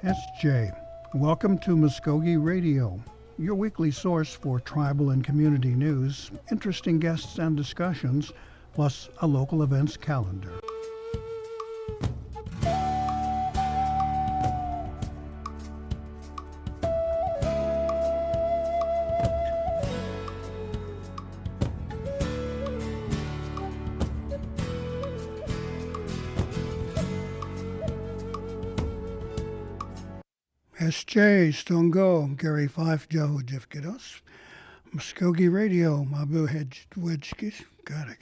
SJ. Welcome to Mvskoke Radio, your weekly source for tribal and community news, interesting guests and discussions, plus a local events calendar. SJ, Stongo, Gary Fife, Joe Jifkidos, Mvskoke Radio, Mabu Hedgewedskis. Gotta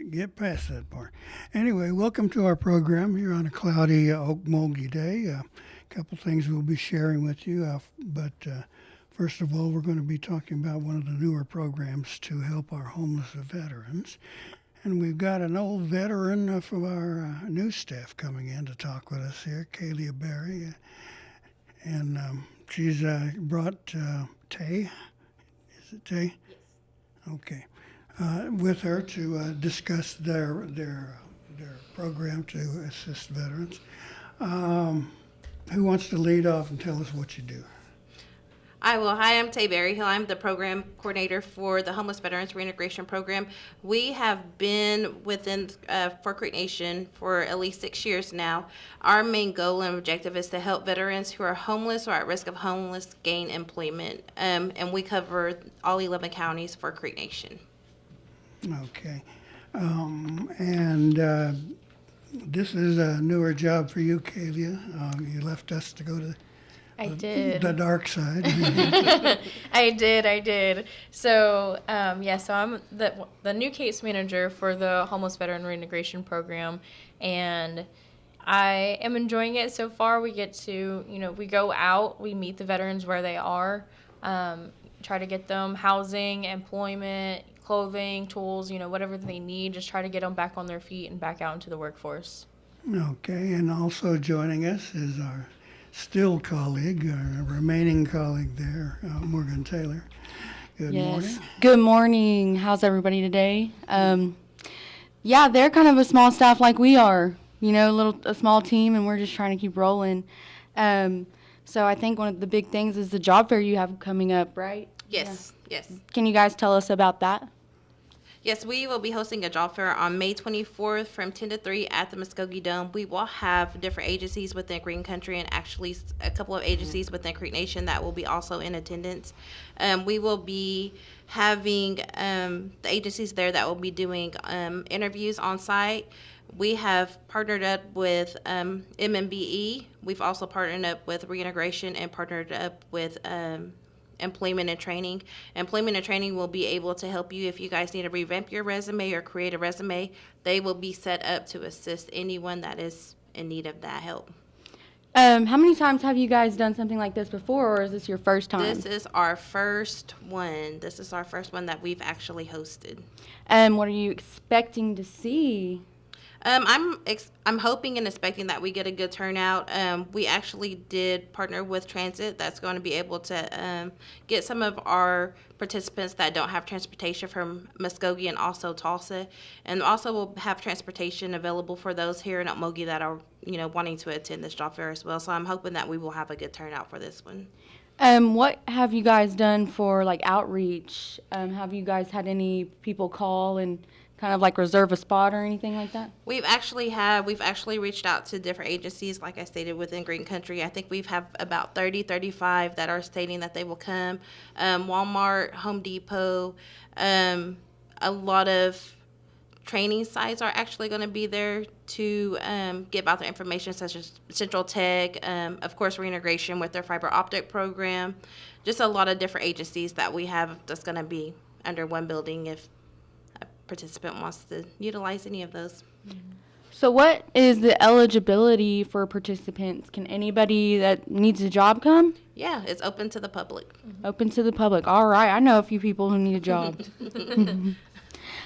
get past that part. Anyway, welcome to our program here on a cloudy Okmulgee day. A couple things we'll be sharing with you, but first of all, we're going to be talking about one of the newer programs to help our homeless veterans. And we've got an old veteran from our new staff coming in to talk with us here, Kalia Berry. And she's brought Tay. Is it Tay? Yes. Okay. With her to discuss their program to assist veterans. Who wants to lead off and tell us what you do? I will. Hi, I'm Tay Berryhill. I'm the program coordinator for the Homeless Veterans Reintegration Program. We have been within for Creek Nation for at least 6 years now. Our main goal and objective is to help veterans who are homeless or at risk of homeless gain employment, and we cover all 11 counties for Creek Nation. Okay. And this is a newer job for you, Kalia. You left us to go to I did. The dark side. I did. So, so I'm the new case manager for the Homeless Veteran Reintegration Program, and I am enjoying it so far. We get to, we go out, we meet the veterans where they are, try to get them housing, employment, clothing, tools, whatever they need, just try to get them back on their feet and back out into the workforce. Okay, and also joining us is our still colleague, our remaining colleague there, Morgan Taylor. Good morning. Good morning. How's everybody today? They're kind of a small staff like we are, a small team, and we're just trying to keep rolling. So I think one of the big things is the job fair you have coming up, right? Yes. Can you guys tell us about that? Yes, we will be hosting a job fair on May 24th from 10 to 3 at the Mvskoke Dome. We will have different agencies within Green Country and actually a couple of agencies within Creek Nation that will be also in attendance. We will be having the agencies there that will be doing interviews on site. We have partnered up with MMBE. We've also partnered up with Reintegration and partnered up with Employment and Training. Employment and Training will be able to help you if you guys need to revamp your resume or create a resume. They will be set up to assist anyone that is in need of that help. How many times have you guys done something like this before, or is this your first time? This is our first one. This is our first one that we've actually hosted. What are you expecting to see? I'm hoping and expecting that we get a good turnout. We actually did partner with Transit. That's going to be able to get some of our participants that don't have transportation from Mvskoke and also Tulsa, and also we'll have transportation available for those here in Okmulgee that are wanting to attend this job fair as well. So I'm hoping that we will have a good turnout for this one. What have you guys done for outreach? Have you guys had any people call and kind of reserve a spot or anything like that? We've actually reached out to different agencies, like I stated, within Green Country. I think we've have about 35 that are stating that they will come. Walmart, Home Depot, a lot of training sites are actually going to be there to give out their information, such as Central Tech, of course, Reintegration with their fiber optic program. Just a lot of different agencies that we have that's going to be under one building if participant wants to utilize any of those. So what is the eligibility for participants? Can anybody that needs a job come? Yeah, it's open to the public. Open to the public. All right. I know a few people who need a job.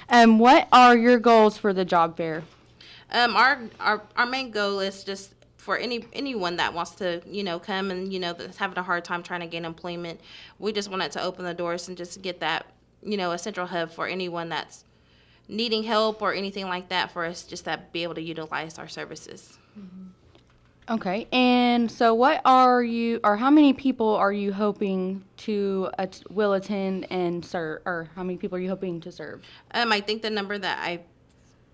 What are your goals for the job fair? Our main goal is just for anyone that wants to, come and, that's having a hard time trying to gain employment. We just wanted to open the doors and just get that, a central hub for anyone that's needing help or anything like that, for us just to be able to utilize our services. Okay, and so what are you, or how many people are you hoping to will attend and serve, or how many people are you hoping to serve? I think the number that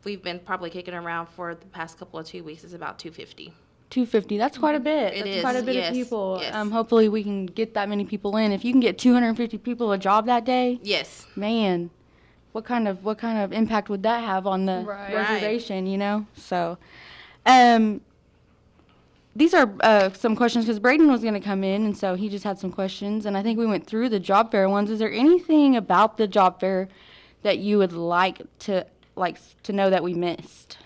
we've been probably kicking around for the past couple of 2 weeks is about 250. 250. That's quite a bit. It That's is, quite a bit yes, of people. yes. Hopefully we can get that many people in. If you can get 250 people a job that day, Yes. man, what kind of impact would that have on the Right. reservation? You know. So, these are some questions because Braden was going to come in, and so he just had some questions, and I think we went through the job fair ones. Is there anything about the job fair that you would like to know that we missed?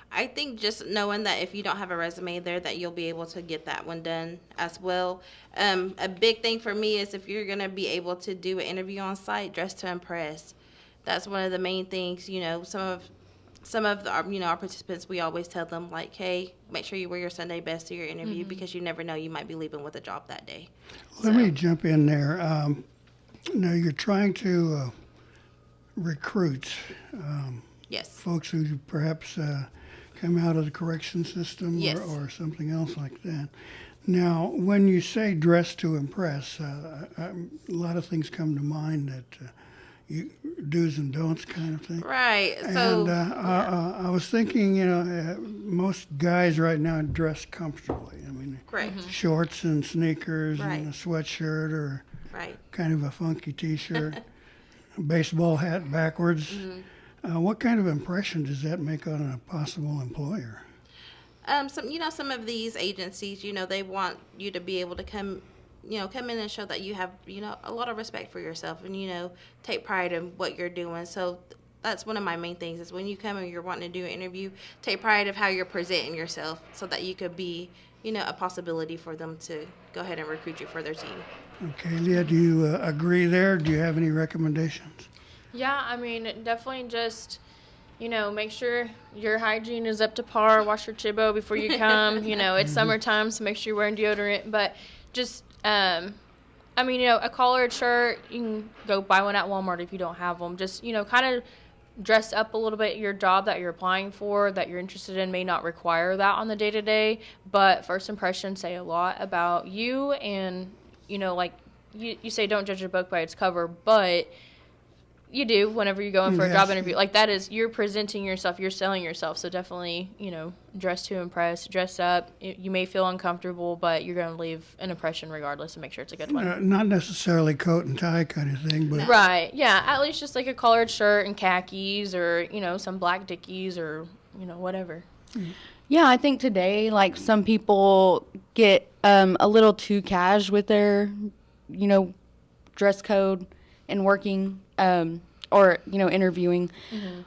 I think just knowing that if you don't have a resume there, that you'll be able to get that one done as well. A big thing for me is if you're going to be able to do an interview on site, dress to impress. That's one of the main things. You know, some of the, our participants, we always tell them, like, hey, make sure you wear your Sunday best to your interview because you never know, you might be leaving with a job that day. Let me jump in there. Now, you're trying to recruit Yes. folks who perhaps come out of the correction system Yes. or something else like that. Now, when you say dress to impress, a lot of things come to mind that you do's and don'ts kind of thing. Right. So, And I was thinking, most guys right now dress comfortably. I mean, correct. shorts and sneakers Right. and a sweatshirt or Right. kind of a funky T-shirt, a baseball hat backwards. What kind of impression does that make on a possible employer? Some of these agencies, they want you to be able to come in and show that you have, a lot of respect for yourself and, take pride in what you're doing. So that's one of my main things is when you come and you're wanting to do an interview, take pride of how you're presenting yourself so that you could be, a possibility for them to go ahead and recruit you for their team. Okay, Leah, do you agree there? Do you have any recommendations? Yeah, I mean, definitely just, make sure your hygiene is up to par. Wash your chibo before you come. It's summertime, so make sure you're wearing deodorant. But just, a collared shirt, you can go buy one at Walmart if you don't have them. Just, kind of dress up a little bit. Your job that you're applying for, that you're interested in, may not require that on the day-to-day. But first impressions say a lot about you. And, you say don't judge a book by its cover, but you do whenever you go in for a job interview. Like, that is, you're presenting yourself, you're selling yourself. So definitely, dress to impress, dress up. You may feel uncomfortable, but you're going to leave an impression regardless and make sure it's a good one. Not necessarily coat and tie kind of thing, but Right. Yeah. At least just like a collared shirt and khakis or, some black Dickies or, whatever. Yeah, I think today, like, some people get a little too cash with their, dress code and working, or, interviewing.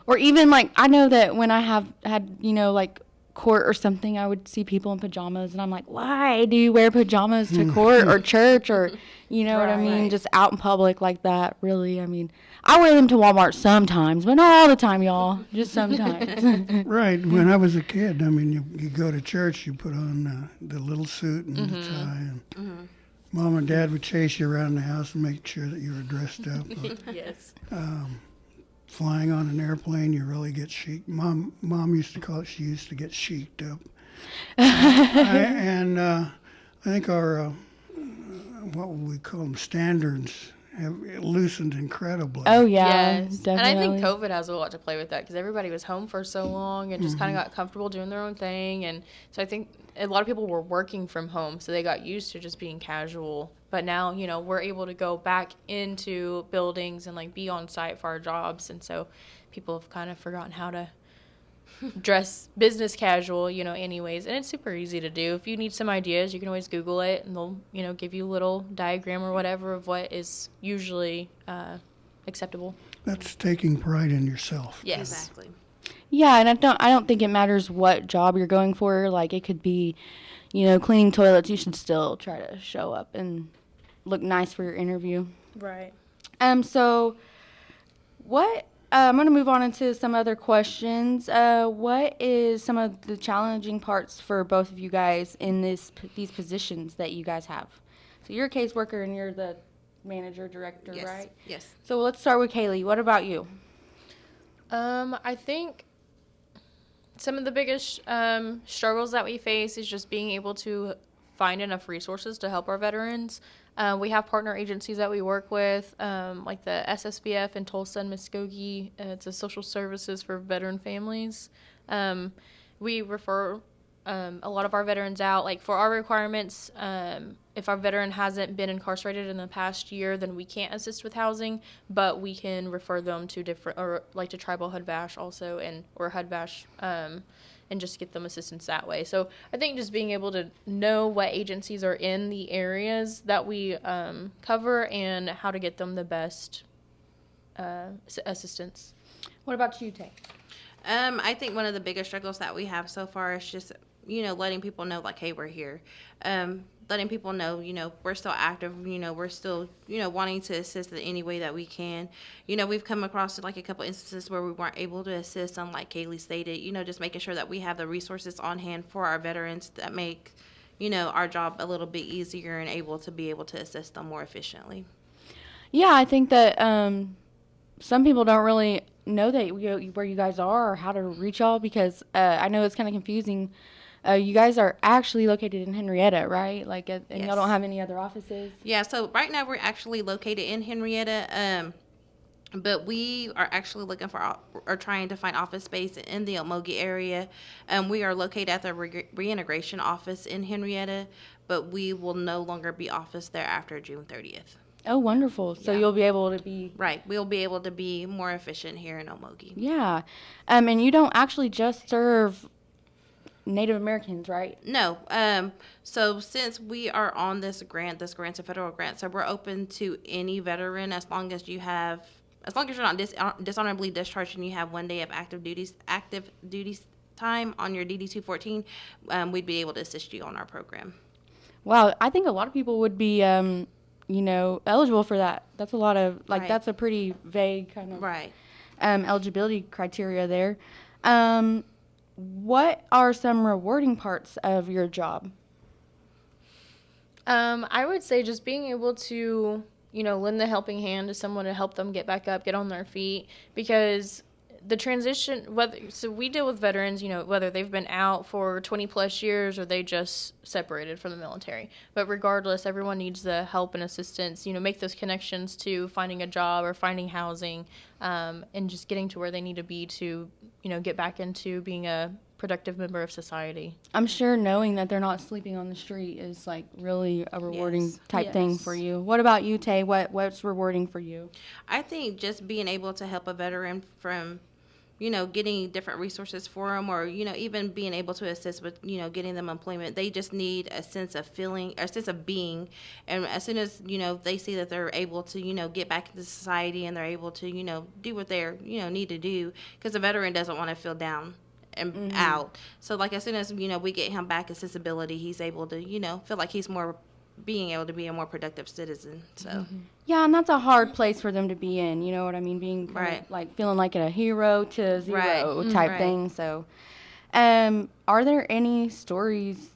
Or even, like, I know that when I have had, like, court or something, I would see people in pajamas, and I'm like, why do you wear pajamas to court or church or, what I mean, Right. just out in public like that, really? I mean, I wear them to Walmart sometimes, but not all the time, y'all, just sometimes. right. When I was a kid, I mean, you go to church, you put on the little suit and the tie, and Mom and Dad would chase you around the house and make sure that you were dressed up. Yes. Flying on an airplane, you really get chic. Mom used to call it, she used to get cheeked up. I think our, what would we call them, standards have loosened incredibly. Oh, yeah, Yes. definitely. And I think COVID has a lot to play with that because everybody was home for so long and just kind of got comfortable doing their own thing. And so I think a lot of people were working from home, so they got used to just being casual. But now, we're able to go back into buildings and, like, be on site for our jobs. And so people have kind of forgotten how to dress business casual, anyways. And it's super easy to do. If you need some ideas, you can always Google it, and they'll, give you a little diagram or whatever of what is usually acceptable. That's taking pride in yourself. Yes. Exactly. Yeah, and I don't think it matters what job you're going for. Like, it could be, cleaning toilets. You should still try to show up and look nice for your interview. Right. So what I'm going to move on into some other questions. What is some of the challenging parts for both of you guys in these positions that you guys have? So you're a caseworker and you're the manager, director, Yes. right? Yes. So let's start with Kaylee. What about you? I think Some of the biggest struggles that we face is just being able to find enough resources to help our veterans. We have partner agencies that we work with, like the SSVF in Tulsa and Muskogee. It's a social services for veteran families. We refer a lot of our veterans out. Like for our requirements, if our veteran hasn't been incarcerated in the past year, then we can't assist with housing, but we can refer them to different, or like to Tribal HUD-VASH also, or HUD-VASH, and just get them assistance that way. So I think just being able to know what agencies are in the areas that we cover and how to get them the best assistance. What about you, Tay? I think one of the biggest struggles that we have so far is just, letting people know, like, hey, we're here. Letting people know, we're still active, we're still, wanting to assist in any way that we can. We've come across, like, a couple instances where we weren't able to assist, like Kaylee stated, just making sure that we have the resources on hand for our veterans that make, our job a little bit easier and able to assist them more efficiently. Yeah, I think that some people don't really know that where you guys are or how to reach y'all, because I know it's kind of confusing. You guys are actually located in Henrietta, right? And Yes. y'all don't have any other offices? Yeah, so right now we're actually located in Henrietta, but we are actually looking for or trying to find office space in the Omogi area. We are located at the reintegration office in Henrietta, but we will no longer be officed there after June 30th. Oh, wonderful. So Yeah. you'll be able to be... Right, we'll be able to be more efficient here in Omogi. Yeah. And you don't actually just serve Native Americans, right? No. So since we are on this grant's a federal grant, so we're open to any veteran as long as you're not dishonorably discharged and you have 1 day of active duty time on your DD-214, we'd be able to assist you on our program. Wow, I think a lot of people would be, eligible for that. That's a lot of, Right. that's a pretty vague kind of Right. eligibility criteria there. What are some rewarding parts of your job? I would say just being able to, lend the helping hand to someone to help them get back up, get on their feet, because the transition, so we deal with veterans, whether they've been out for 20 plus years or they just separated from the military. But regardless, everyone needs the help and assistance, make those connections to finding a job or finding housing, and just getting to where they need to be to, get back into being a productive member of society. I'm sure knowing that they're not sleeping on the street is like really a rewarding Yes. type thing Yes. for you. What about you, Tay? What's rewarding for you? I think just being able to help a veteran from, getting different resources for them, or, even being able to assist with, getting them employment. They just need a sense of feeling, or a sense of being. And as soon as, they see that they're able to, get back into society and they're able to, do what they're, need to do, because a veteran doesn't want to feel down and out. So, like, as soon as, we get him back accessibility, he's able to, feel like he's being able to be a more productive citizen. So, Yeah, and that's a hard place for them to be in. You know what I mean? Being kind Right. of like feeling like a hero to zero Right. type Right. thing. So, are there any stories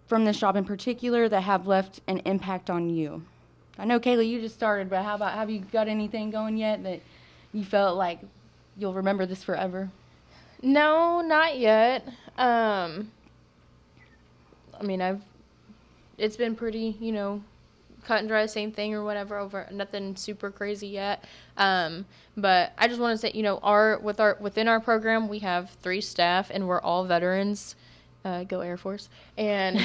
from this job in particular that have left an impact on you? I know, Kaylee, you just started, but have you got anything going yet that you felt like you'll remember this forever? No, not yet. It's been pretty, cut and dry, same thing or whatever, over nothing super crazy yet. But I just want to say, within our program, we have 3 staff and we're all veterans. Go Air Force. And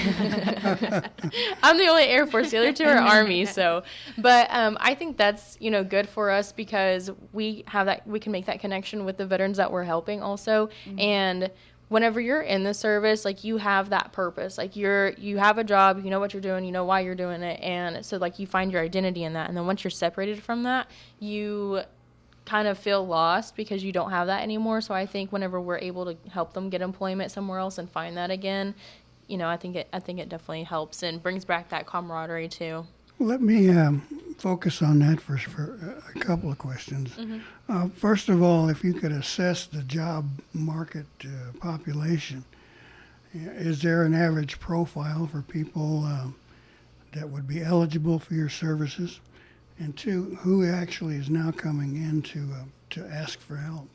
I'm the only Air Force. The other 2 are Army. So, but I think that's, good for us because we can make that connection with the veterans that we're helping also. Mm-hmm. And whenever you're in the service, like, you have that purpose. Like, you have a job, you know what you're doing, you know why you're doing it. And so, like, you find your identity in that. And then once you're separated from that, you kind of feel lost because you don't have that anymore. So I think whenever we're able to help them get employment somewhere else and find that again, I think it definitely helps and brings back that camaraderie too. Let me focus on that for a couple of questions. Mm-hmm. First of all, if you could assess the job market population, is there an average profile for people that would be eligible for your services? And 2, who actually is now coming in to ask for help?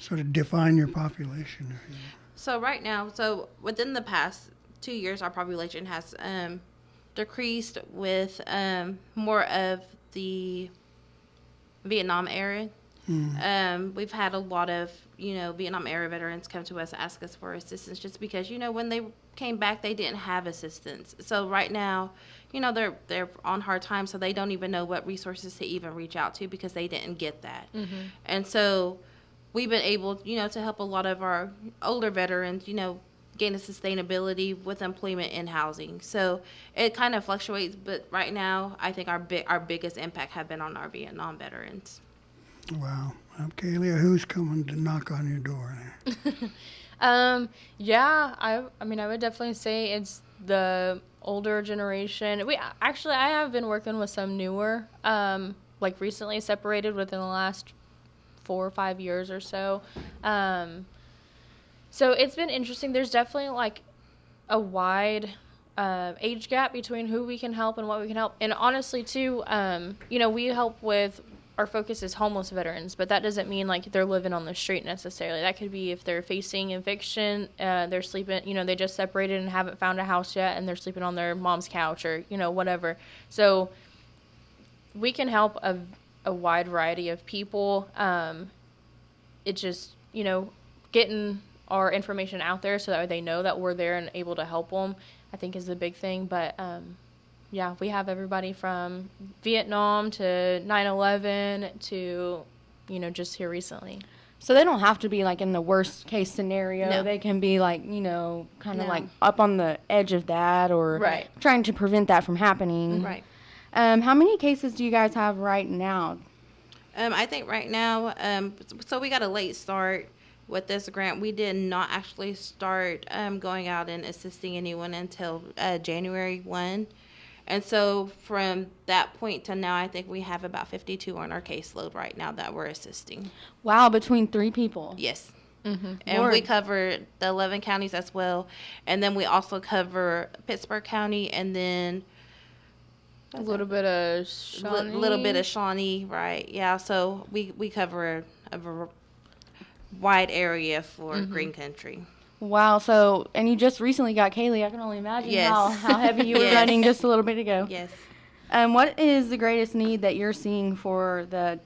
sort of define your population. If you So right now, so within the past 2 years, our population has decreased with more of the Vietnam era. We've had a lot of, Vietnam era veterans come to us, ask us for assistance just because, when they came back, they didn't have assistance. So right now, they're on hard times, so they don't even know what resources to even reach out to because they didn't get that. And so we've been able, to help a lot of our older veterans, gain a sustainability with employment and housing. So it kind of fluctuates, but right now, I think our biggest impact have been on our Vietnam veterans. Wow. Kaylee, who's coming to knock on your door there? Yeah, I mean, I would definitely say it's the older generation. I have been working with some newer, like recently separated within the last 4 or 5 years or so. So it's been interesting. There's definitely like a wide age gap between who we can help and what we can help. And honestly, too, we help with, our focus is homeless veterans, but that doesn't mean like they're living on the street necessarily. That could be if they're facing eviction, they're sleeping, they just separated and haven't found a house yet and they're sleeping on their mom's couch or, whatever. So we can help a wide variety of people. It just, getting our information out there so that they know that we're there and able to help them, I think is the big thing. But, yeah, we have everybody from Vietnam to 9/11 to, just here recently. So they don't have to be like in the worst case scenario. No. They can be like, kind of No. like up on the edge of that or Right. trying to prevent that from happening. Right. How many cases do you guys have right now? I think right now, so we got a late start with this grant. We did not actually start going out and assisting anyone until January 1. And so from that point to now, I think we have about 52 on our caseload right now that we're assisting. Wow, between 3 people. Yes. Mm-hmm. And Lord. we cover the 11 counties as well. And then we also cover Pittsburgh County and then A little bit of Shawnee. little bit of Shawnee, right? Yeah, so we cover a wide area for Green Country. Wow, so, and you just recently got Kaylee. I can only imagine Yes. how heavy you were Yes. running just a little bit ago. Yes. What is the greatest need that you're seeing for the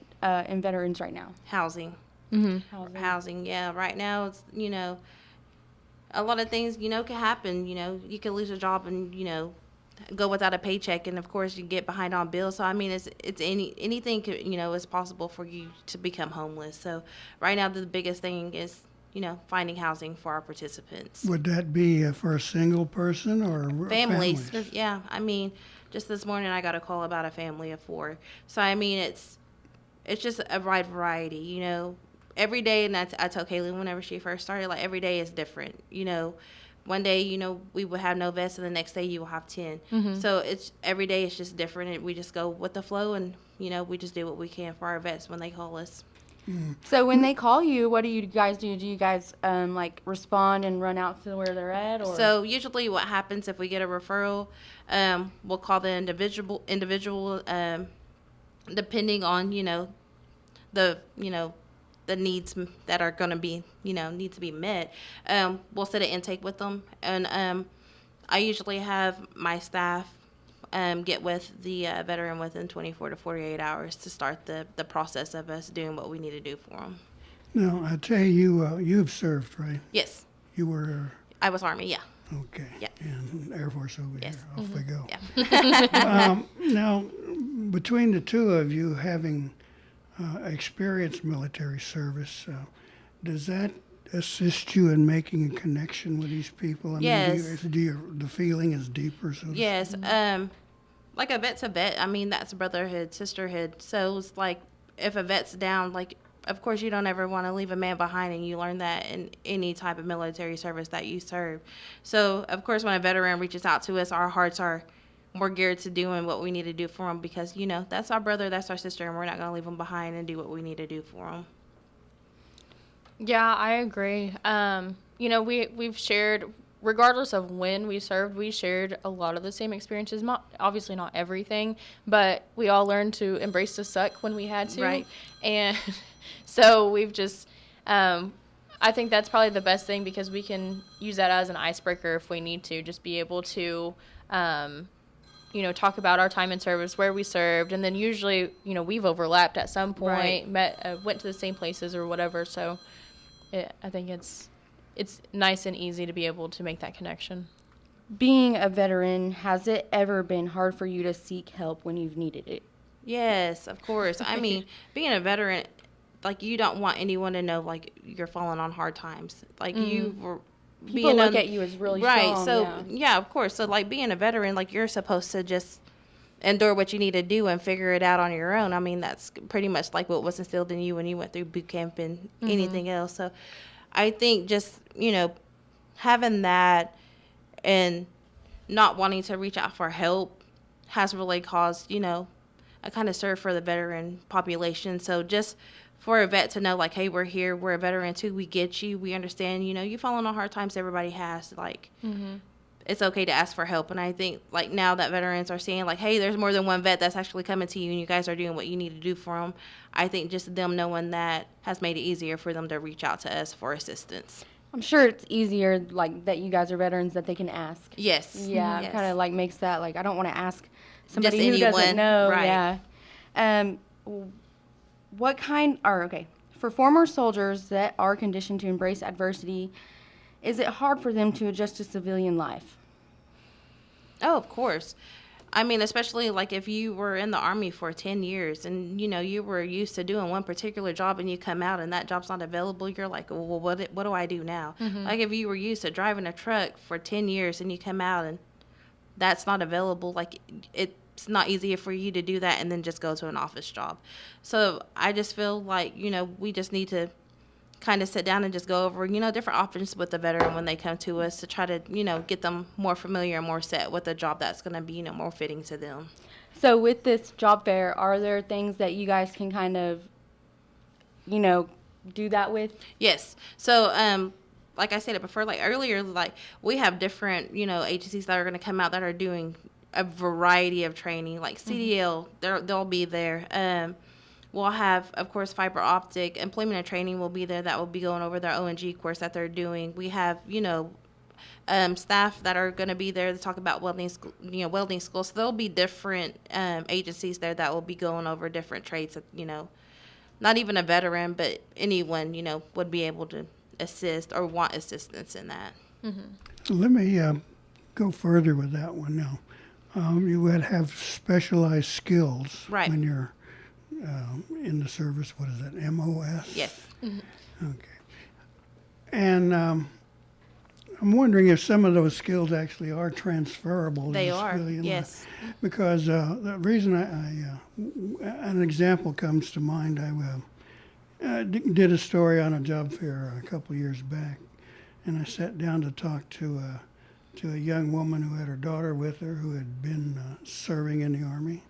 in veterans right now? Housing. Mm-hmm. Housing, yeah. Right now, it's, a lot of things, can happen. You can lose a job and, go without a paycheck. And, of course, you get behind on bills. So, I mean, it's anything, is possible for you to become homeless. So, right now, the biggest thing is, finding housing for our participants. Would that be for a single person or Families. Yeah. I mean, just this morning I got a call about a family of 4. So, I mean, it's just a wide variety, Every day, and I tell Kaylee whenever she first started, like, every day is different, One day, we will have no vets, and the next day you will have 10. So, it's every day is just different, and we just go with the flow, and, we just do what we can for our vets when they call us. So when they call you, what do you guys do? Do you guys like respond and run out to where they're at? Or? So usually what happens if we get a referral, we'll call the individual, depending on, the needs that are going to be, need to be met. We'll set an intake with them. And I usually have my staff get with the veteran within 24 to 48 hours to start the process of us doing what we need to do for them. Now, I tell you, you've served, right? Yes. You were, I was Army, yeah. okay. Yeah. And Air Force over Yes. here. Off we go. Yeah. Now, between the two of you having experienced military service, does that assist you in making a connection with these people? I Yes. mean, the feeling is deeper, so to Yes. Like a vet's a vet. I mean, that's brotherhood, sisterhood. So it's like if a vet's down, like, of course you don't ever want to leave a man behind, and you learn that in any type of military service that you serve. So, of course, when a veteran reaches out to us, our hearts are more geared to doing what we need to do for them because, that's our brother, that's our sister, and we're not going to leave them behind and do what we need to do for them. Yeah, I agree. We've shared, regardless of when we served, we shared a lot of the same experiences. Obviously not everything, but we all learned to embrace the suck when we had to. Right. And so we've just, I think that's probably the best thing because we can use that as an icebreaker if we need to, just be able to, talk about our time in service, where we served, and then usually, we've overlapped at some point, went to the same places or whatever. So I think it's nice and easy to be able to make that connection. Being a veteran, has it ever been hard for you to seek help when you've needed it? Yes, of course. I mean, being a veteran, like, you don't want anyone to know, like, you're falling on hard times. Like, you were People look at you as really right. strong. So, yeah, of course. So, like, being a veteran, like, you're supposed to just endure what you need to do and figure it out on your own. I mean, that's pretty much like what was instilled in you when you went through boot camp and anything else. So, I think just, having that and not wanting to reach out for help has really caused, I kind of serve for the veteran population. So just for a vet to know, like, hey, we're here, we're a veteran too, we get you, we understand, you falling on hard times, everybody has, like, it's okay to ask for help. And I think, like, now that veterans are seeing, like, hey, there's more than one vet that's actually coming to you and you guys are doing what you need to do for them, I think just them knowing that has made it easier for them to reach out to us for assistance. I'm sure it's easier, like, that you guys are veterans, that they can ask. Yes. Yeah, Yes. it kind of, like, makes that, like, I don't want to ask somebody who anyone, doesn't know. right. Yeah. For former soldiers that are conditioned to embrace adversity, is it hard for them to adjust to civilian life? Oh, of course. I mean, especially, like, if you were in the Army for 10 years and, you were used to doing one particular job and you come out and that job's not available, you're like, well, what do I do now? Like, if you were used to driving a truck for 10 years and you come out and that's not available, like, it's not easier for you to do that and then just go to an office job. So I just feel like, we just need to kind of sit down and just go over, different options with the veteran when they come to us to try to, get them more familiar and more set with a job that's going to be, more fitting to them. So with this job fair, are there things that you guys can kind of, do that with? Yes. So, like I said it before, like earlier, like, we have different, agencies that are going to come out that are doing a variety of training, like CDL, they'll be there. We'll have, of course, fiber optic. Employment and training will be there. That will be going over their ONG course that they're doing. We have, staff that are going to be there to talk about welding school. So there'll be different agencies there that will be going over different trades that, not even a veteran, but anyone, would be able to assist or want assistance in that. So let me go further with that one now. You would have specialized skills Right. when you're in the service. What is that, MOS? Yes. Okay. And I'm wondering if some of those skills actually are transferable They to are, civilian yes. life. Because the reason an example comes to mind, I did a story on a job fair a couple of years back, and I sat down to talk to a young woman who had her daughter with her who had been serving in the Army.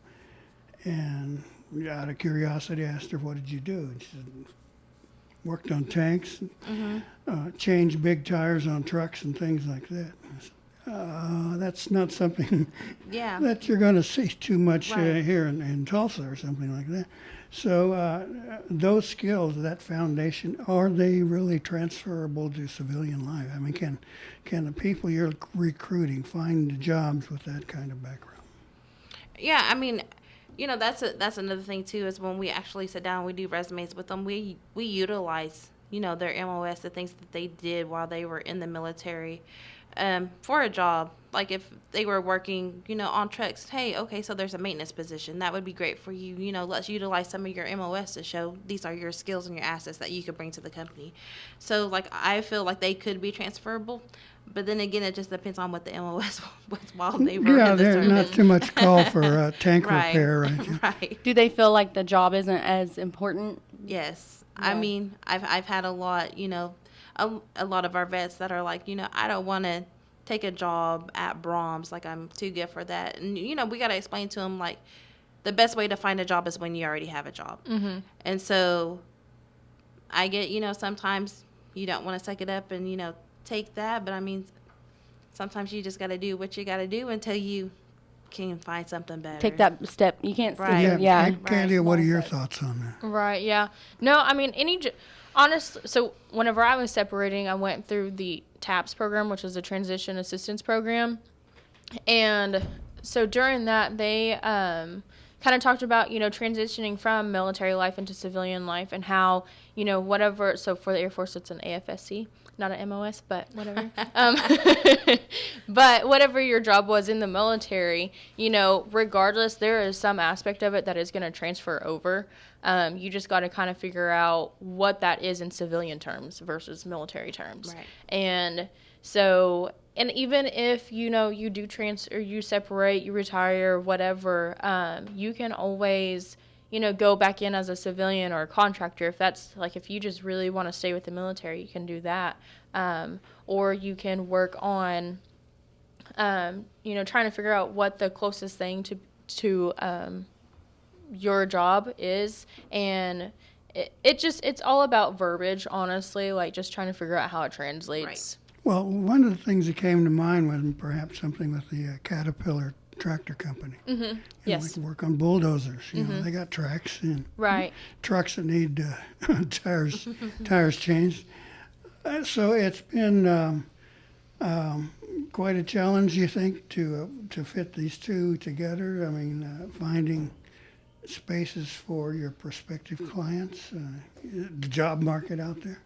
And out of curiosity, I asked her, what did you do? And she said, worked on tanks, changed big tires on trucks and things like that. I said, that's not something Yeah. that you're going to see too much Right. here in Tulsa or something like that. So those skills, that foundation, are they really transferable to civilian life? I mean, can the people you're recruiting find jobs with that kind of background? Yeah, I mean, that's another thing too, is when we actually sit down and we do resumes with them, we utilize, their MOS, the things that they did while they were in the military, for a job. Like, if they were working, on trucks, hey, okay, so there's a maintenance position. That would be great for you. Let's utilize some of your MOS to show these are your skills and your assets that you could bring to the company. So, like, I feel like they could be transferable. But then again, it just depends on what the MOS was while they were Yeah, in the there's service. not too much call for tank Right. repair. Right? Right. Do they feel like the job isn't as important? Yes. I Yeah. mean, I've had a lot, a lot of our vets that are like, I don't want to take a job at Brahms. Like, I'm too good for that. And, we got to explain to them, like, the best way to find a job is when you already have a job. And so I get, sometimes you don't want to suck it up and, take that. But, I mean, sometimes you just got to do what you got to do until you can find something better. take that step. You can't. Right. Yeah. Candia, what are your Small thoughts on that? Right, yeah. No, I mean, honestly, so whenever I was separating, I went through the TAPS program, which is a transition assistance program. And so during that, they kind of talked about, transitioning from military life into civilian life and how, whatever, so for the Air Force, it's an AFSC, not an MOS, but whatever. But whatever your job was in the military, regardless, there is some aspect of it that is going to transfer over. You just got to kind of figure out what that is in civilian terms versus military terms. Right. And so, and even if, you do transfer, you separate, you retire, whatever, you can always, go back in as a civilian or a contractor. If that's like, if you just really want to stay with the military, you can do that. Or you can work on, trying to figure out what the closest thing to your job is. And it's all about verbiage, honestly, like just trying to figure out how it translates. Right. Well, one of the things that came to mind was perhaps something with the Caterpillar tractor company. Mm-hmm. Yes. Like work on bulldozers. You know, they got tracks and Right. trucks that need tires changed. So it's been quite a challenge, you think, to fit these two together. I mean, finding spaces for your prospective clients, the job market out there.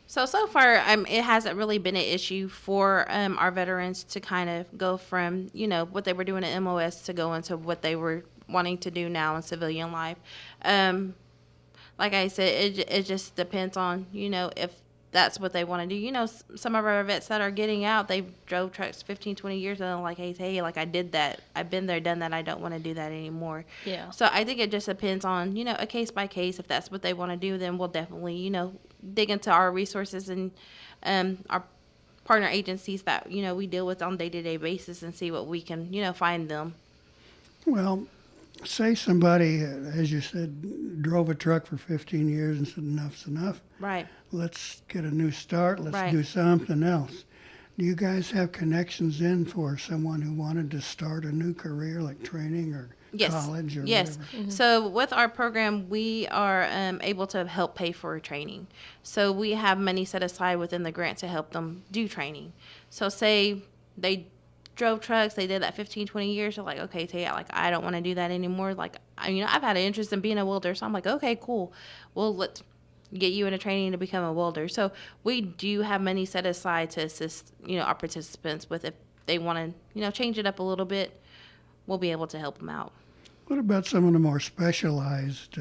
So far, it hasn't really been an issue for our veterans to kind of go from, what they were doing at MOS to go into what they were wanting to do now in civilian life. Like I said, it just depends on, if that's what they want to do. Some of our vets that are getting out, they've drove trucks 15, 20 years, and they're like, hey, like I did that. I've been there, done that. I don't want to do that anymore. Yeah. So I think it just depends on, a case by case. If that's what they want to do, then we'll definitely, dig into our resources and our partner agencies that, we deal with on a day-to-day basis and see what we can, find them. Well, say somebody, as you said, drove a truck for 15 years and said enough's enough. Right. Let's get a new start. Let's Right. do something else. Do you guys have connections in for someone who wanted to start a new career, like training or Yes. college or Yes. whatever? So with our program, we are able to help pay for training. So we have money set aside within the grant to help them do training. So say they drove trucks, they did that 15, 20 years. They're like, okay, Taya, like I don't want to do that anymore. Like, I've had an interest in being a welder. So I'm like, okay, cool. Well, let's get you into training to become a welder. So we do have money set aside to assist, our participants with if they want to, change it up a little bit, we'll be able to help them out. What about some of the more specialized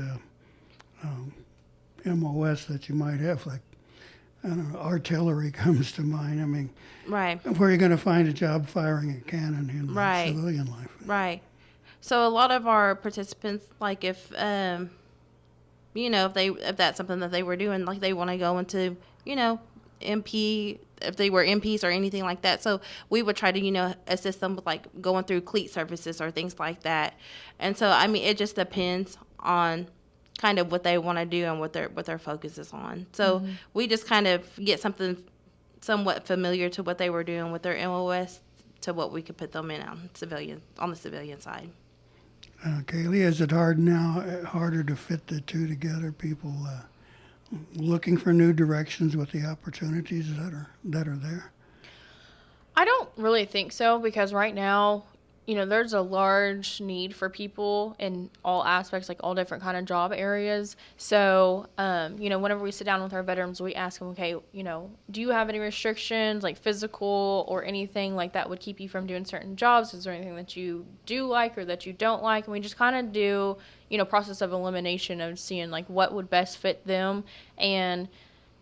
MOS that you might have, like, I don't know, artillery comes to mind. I mean, Right. where are you going to find a job firing a cannon in Right. civilian life? Right. So a lot of our participants, like if if that's something that they were doing, like they want to go into, MP, if they were MPs or anything like that. So we would try to, assist them with like going through cleat services or things like that. And so, it just depends on kind of what they want to do and what their focus is on. So we just kind of get something somewhat familiar to what they were doing with their MOS to what we could put them in on the civilian side. Kaylee, is it harder to fit the two together? People looking for new directions with the opportunities that are there? I don't really think so, because right now, there's a large need for people in all aspects, like all different kind of job areas. So, whenever we sit down with our veterans, we ask them, okay, do you have any restrictions, like physical or anything like that would keep you from doing certain jobs? Is there anything that you do like or that you don't like? And we just kind of do, process of elimination of seeing like what would best fit them. And,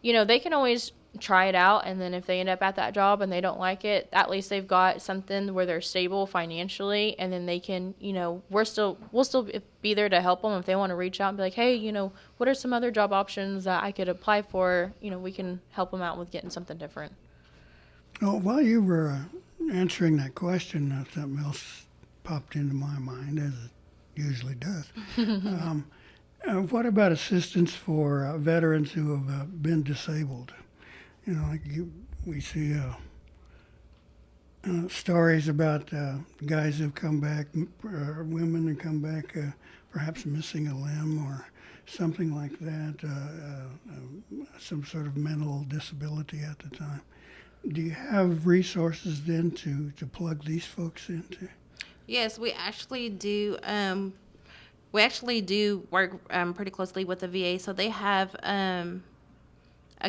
they can always try it out, and then if they end up at that job and they don't like it, at least they've got something where they're stable financially, and then they can, we'll still be there to help them if they want to reach out and be like, hey, what are some other job options that I could apply for? We can help them out with getting something different. Oh, while you were answering that question, something else popped into my mind, as it usually does. What about assistance for veterans who have been disabled? We see stories about guys who've come back, or women who come back, perhaps missing a limb or something like that, some sort of mental disability at the time. Do you have resources then to plug these folks into? Yes, we actually do. We actually do work pretty closely with the VA, so they have a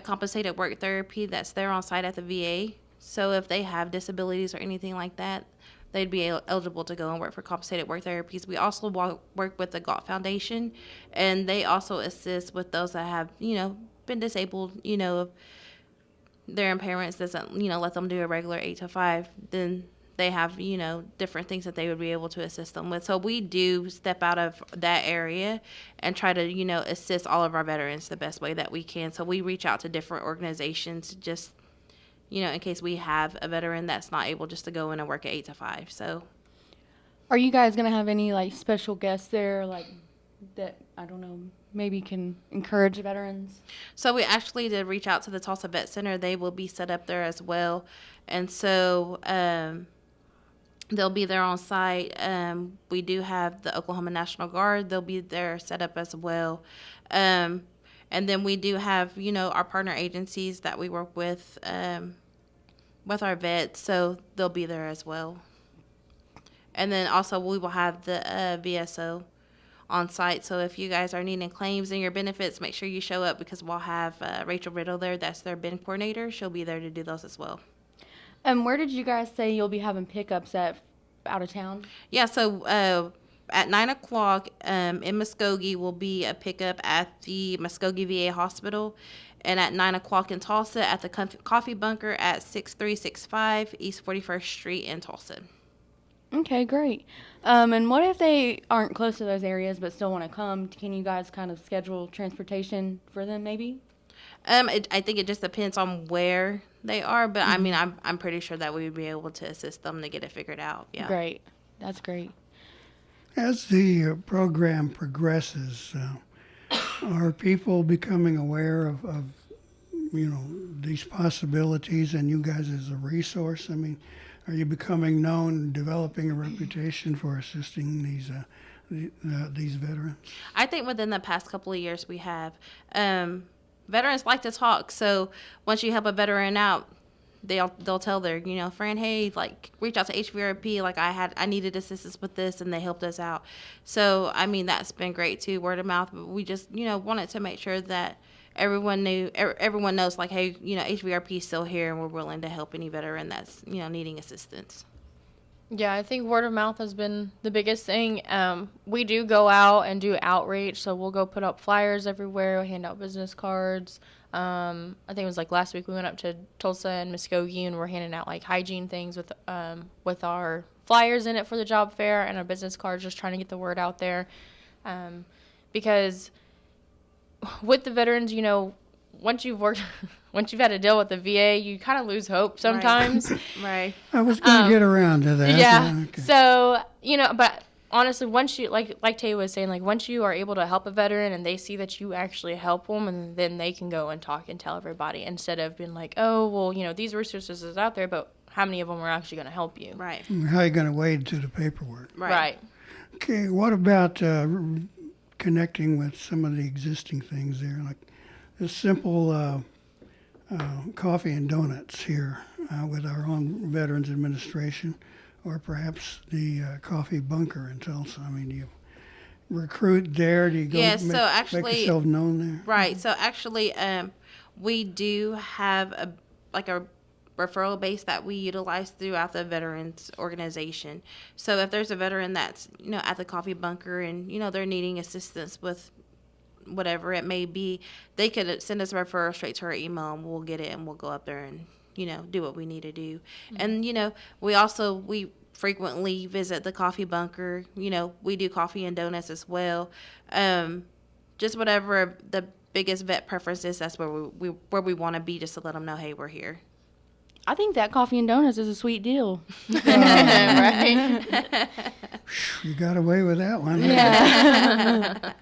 compensated work therapy that's there on site at the VA. So if they have disabilities or anything like that, they'd be eligible to go and work for compensated work therapies. We also work with the GALT Foundation, and they also assist with those that have, been disabled, if their impairments doesn't, let them do a regular 8 to 5, then they have, different things that they would be able to assist them with. So we do step out of that area and try to, assist all of our veterans the best way that we can. So we reach out to different organizations just, in case we have a veteran that's not able just to go in and work at 8 to 5. So Are you guys going to have any, like, special guests there, like, that, I don't know, maybe can encourage veterans? So we actually did reach out to the Tulsa Vet Center. They will be set up there as well. And so they'll be there on site. We do have the Oklahoma National Guard. They'll be there set up as well. And then we do have, our partner agencies that we work with our vets. So they'll be there as well. And then also we will have the VSO on site. So if you guys are needing claims and your benefits, make sure you show up because we'll have Rachel Riddle there. That's their Ben coordinator. She'll be there to do those as well. Where did you guys say you'll be having pickups at out of town? Yeah, so at 9 o'clock in Muskogee will be a pickup at the Muskogee VA Hospital. And at 9 o'clock in Tulsa at the Coffee Bunker at 6365 East 41st Street in Tulsa. Okay, great. And what if they aren't close to those areas but still want to come? Can you guys kind of schedule transportation for them maybe? I think it just depends on where they are, but I mean, I'm pretty sure that we would be able to assist them to get it figured out. Yeah. Great. That's great. As the program progresses, are people becoming aware of these possibilities and you guys as a resource? I mean, are you becoming known, developing a reputation for assisting these veterans? I think within the past couple of years we have. Veterans like to talk, so once you help a veteran out, they'll tell their friend, hey, like reach out to HVRP, like I needed assistance with this, and they helped us out. So I mean that's been great too, word of mouth. But we just wanted to make sure that everyone knows, like, hey, HVRP is still here and we're willing to help any veteran that's needing assistance. Yeah, I think word of mouth has been the biggest thing. We do go out and do outreach, so we'll go put up flyers everywhere, hand out business cards. I think it was like last week we went up to Tulsa and Muskogee and we're handing out like hygiene things with our flyers in it for the job fair and our business cards, just trying to get the word out there. Because with the veterans, once you've had to deal with the VA, you kind of lose hope sometimes. Right. I was going to get around to that. Yeah. Okay. So, but honestly, once you, like Tay was saying, like once you are able to help a veteran and they see that you actually help them, and then they can go and talk and tell everybody instead of being like, oh, well, these resources is out there, but how many of them are actually going to help you? Right. How are you going to wade through the paperwork? Right. Okay, what about connecting with some of the existing things there, like a simple coffee and donuts here with our own Veterans Administration, or perhaps the Coffee Bunker in Tulsa? I mean, do you recruit there? Do you go make yourself known there? Right. So actually, we do have a referral base that we utilize throughout the veterans organization. So if there's a veteran that's at the Coffee Bunker and they're needing assistance with whatever it may be, they could send us a referral straight to our email and we'll get it and we'll go up there and do what we need to do. Mm-hmm. And we frequently visit the Coffee Bunker. We do coffee and donuts as well. Just whatever the biggest vet preference is, that's where we want to be, just to let them know, hey, we're here. I think that coffee and donuts is a sweet deal. Right. You got away with that one. Yeah.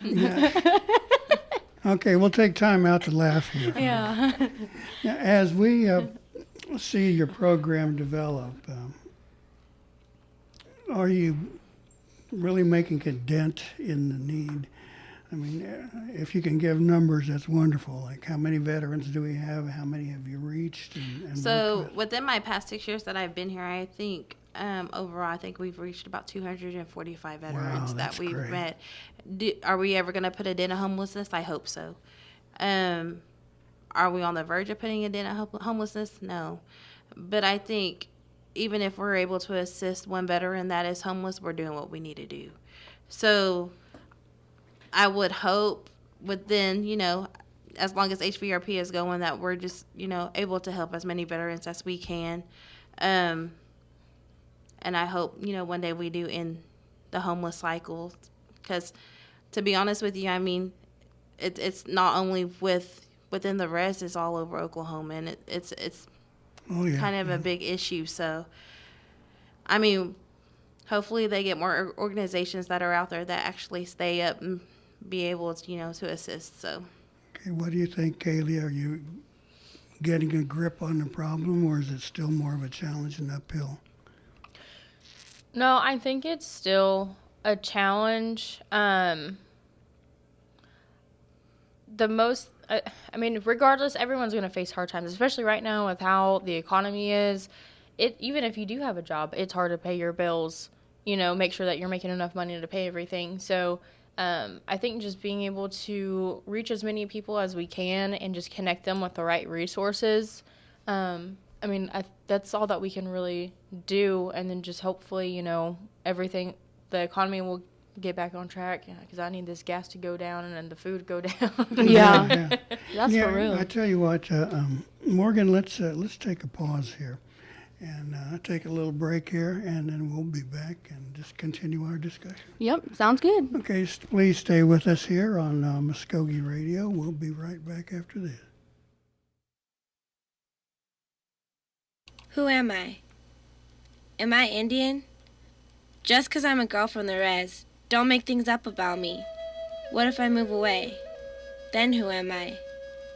Yeah. Okay, we'll take time out to laugh here. Yeah. Now, as we see your program develop, are you really making a dent in the need? I mean, if you can give numbers, that's wonderful. Like, how many veterans do we have? How many have you reached? And So worked with? within my past 6 years that I've been here, I think overall, I think we've reached about 245 veterans that that's we've great. met. Are we ever going to put a dent of homelessness? I hope so. Are we on the verge of putting a dent of homelessness? No. But I think even if we're able to assist one veteran that is homeless, we're doing what we need to do. So I would hope within, as long as HVRP is going, that we're just, able to help as many veterans as we can. And I hope, one day we do end the homeless cycle. Because to be honest with you, I mean, it's not only within the res, it's all over Oklahoma. And it's kind of a big issue. So, I mean, hopefully they get more organizations that are out there that actually stay up and be able to, to assist. So, Okay, what do you think, Kaylee? Are you getting a grip on the problem, or is it still more of a challenge and uphill? No, I think it's still a challenge. Regardless, everyone's going to face hard times, especially right now with how the economy is. Even if you do have a job, it's hard to pay your bills, make sure that you're making enough money to pay everything. So I think just being able to reach as many people as we can and just connect them with the right resources, that's all that we can really do. And then just hopefully, the economy will get back on track, because I need this gas to go down and then the food go down. Yeah. That's Yeah, for real. I tell you what, Morgan, let's take a pause here and take a little break here, and then we'll be back and just continue our discussion. Yep, sounds good. Okay, please stay with us here on Mvskoke Radio. We'll be right back after this. Who am I? Am I Indian? Just 'cause I'm a girl from the res, don't make things up about me. What if I move away? Then who am I?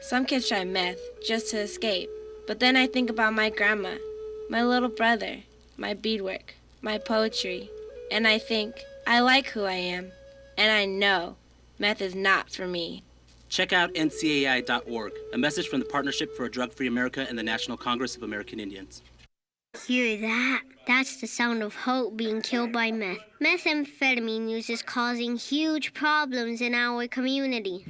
Some kids try meth just to escape, but then I think about my grandma, my little brother, my beadwork, my poetry, and I think, I like who I am, and I know meth is not for me. Check out ncai.org, a message from the Partnership for a Drug-Free America and the National Congress of American Indians. Hear that? That's the sound of hope being killed by meth. Methamphetamine use is causing huge problems in our community.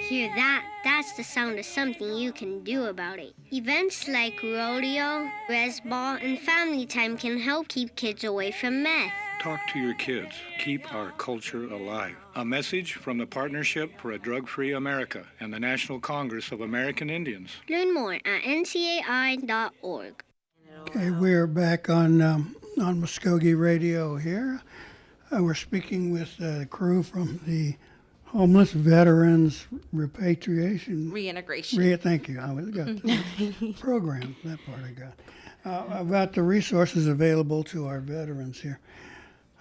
Hear that? That's the sound of something you can do about it. Events like rodeo, res ball, and family time can help keep kids away from meth. Talk to your kids. Keep our culture alive. A message from the Partnership for a Drug-Free America and the National Congress of American Indians. Learn more at ncai.org. Okay, we're back on Mvskoke Radio here. We're speaking with the crew from the Homeless Veterans Repatriation. reintegration. Thank you. I got the program. That part I got. About the resources available to our veterans here.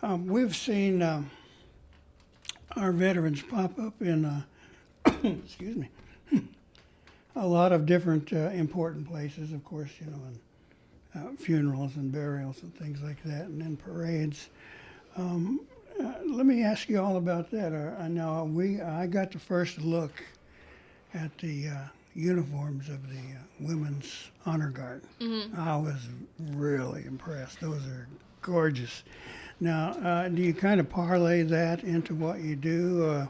We've seen our veterans pop up in, excuse me, a lot of different important places, of course, and funerals and burials and things like that, and then parades. Let me ask you all about that. I know I got the first look at the uniforms of the Women's Honor Guard. Mm-hmm. I was really impressed. Those are gorgeous. Now, do you kind of parlay that into what you do?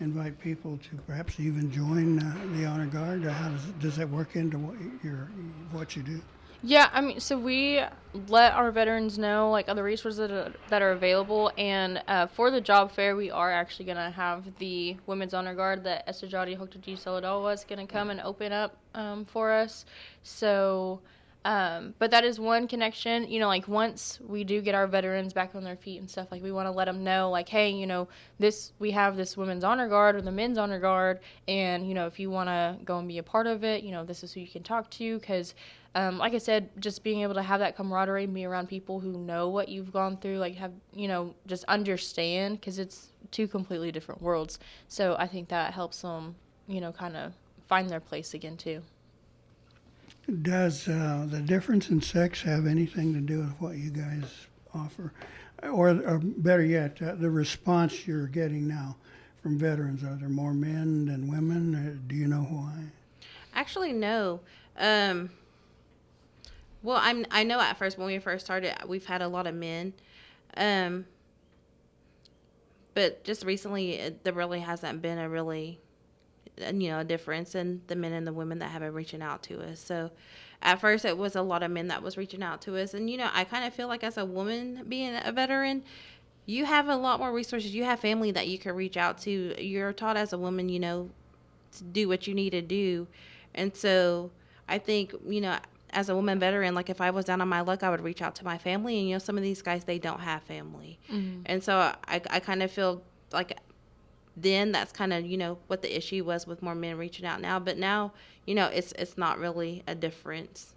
Invite people to perhaps even join the Honor Guard? How does that work into what you do? Yeah, so we let our veterans know, other resources that are available, and for the job fair, we are actually going to have the Women's Honor Guard that Estajadi Hoktaji Saladawa is going to come and open up for us. So, but that is one connection. Once we do get our veterans back on their feet and stuff, we want to let them know, hey, we have this Women's Honor Guard or the Men's Honor Guard, and, if you want to go and be a part of it, this is who you can talk to, because like I said, just being able to have that camaraderie and be around people who know what you've gone through, just understand, because it's two completely different worlds. So I think that helps them, kind of find their place again, too. Does the difference in sex have anything to do with what you guys offer? Or better yet, the response you're getting now from veterans, are there more men than women? Do you know why? Actually, no. Well, I know at first when we first started, we've had a lot of men, but just recently there really hasn't been a really, a difference in the men and the women that have been reaching out to us. So at first it was a lot of men that was reaching out to us, and I kind of feel like as a woman being a veteran, you have a lot more resources. You have family that you can reach out to. You're taught as a woman, to do what you need to do. And so I think, as a woman veteran, like if I was down on my luck, I would reach out to my family. And, some of these guys, they don't have family. Mm-hmm. And so I kind of feel like then that's kind of, what the issue was with more men reaching out now. But now, it's not really a difference.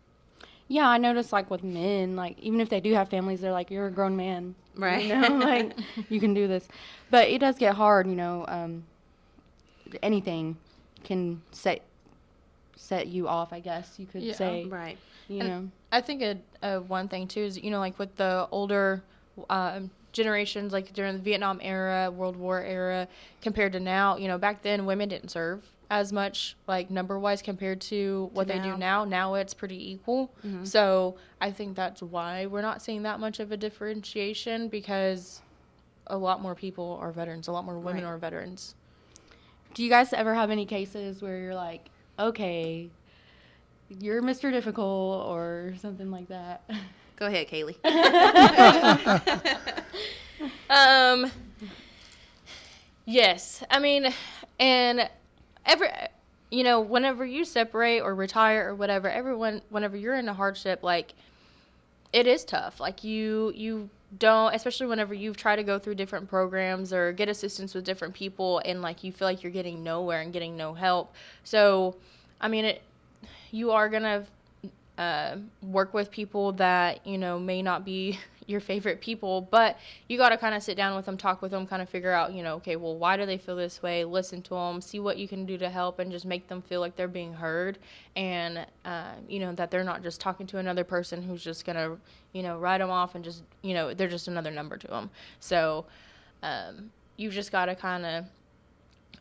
Yeah, I noticed like with men, like even if they do have families, they're like, you're a grown man. Right. Like you can do this. But it does get hard, anything can set you off, I guess you could say. Right. I think one thing too is, like with the older generations, like during the Vietnam era, World War era, compared to now, back then women didn't serve as much, like number-wise, compared to what they do now. Now it's pretty equal. Mm-hmm. So I think that's why we're not seeing that much of a differentiation, because a lot more people are veterans, a lot more women are veterans. Do you guys ever have any cases where you're like, okay, you're Mr. Difficult or something like that? Go ahead, Kaylee. Yes. I mean, and whenever you separate or retire or whatever, whenever you're in a hardship, like, it is tough. Like, you don't, especially whenever you've tried to go through different programs or get assistance with different people, and, like, you feel like you're getting nowhere and getting no help. So, I mean, you are going to work with people that, may not be your favorite people, but you got to kind of sit down with them, talk with them, kind of figure out, okay, well, why do they feel this way? Listen to them, see what you can do to help, and just make them feel like they're being heard, and, that they're not just talking to another person who's just going to, write them off and just, they're just another number to them. So you've just got to kind of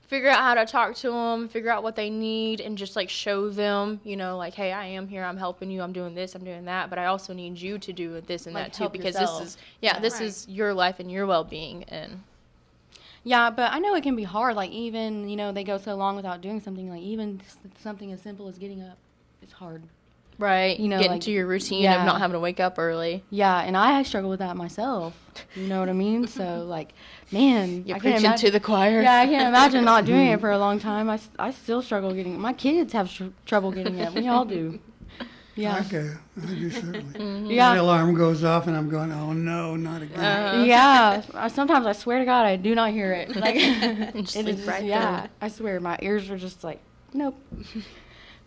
figure out how to talk to them, figure out what they need, and just, like, show them, like, hey, I am here, I'm helping you, I'm doing this, I'm doing that, but I also need you to do this and like, that too, because yourself. This is your life and your well-being. And yeah, but I know it can be hard, like, even, they go so long without doing something, like, even something as simple as getting up, it's hard. Right, getting like, to your routine of not having to wake up early. Yeah, and I struggle with that myself. You know what I mean? So, like, man, you're preaching to the choir. Yeah, I can't imagine not doing it for a long time. I still struggle getting. My kids have trouble getting it. We all do. Yeah. Okay, I do certainly. Mm-hmm. Yeah. The alarm goes off, and I'm going, oh no, not again. Yeah. Sometimes I swear to God, I do not hear it. Like, sleep right there. I swear, my ears are just like, nope.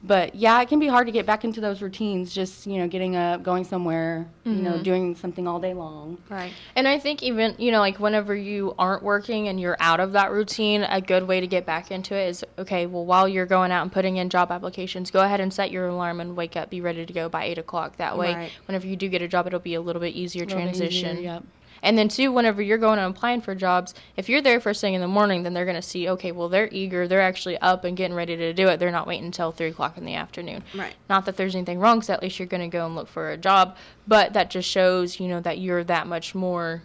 But, yeah, it can be hard to get back into those routines, just, getting up, going somewhere, doing something all day long. Right. And I think even, like, whenever you aren't working and you're out of that routine, a good way to get back into it is, okay, well, while you're going out and putting in job applications, go ahead and set your alarm and wake up, be ready to go by 8 o'clock. That way, whenever you do get a job, it'll be a little bit easier transition. Yep. And then, too, whenever you're going and applying for jobs, if you're there first thing in the morning, then they're going to see, okay, well, they're eager. They're actually up and getting ready to do it. They're not waiting until 3 o'clock in the afternoon. Right. Not that there's anything wrong, because at least you're going to go and look for a job. But that just shows, that you're that much more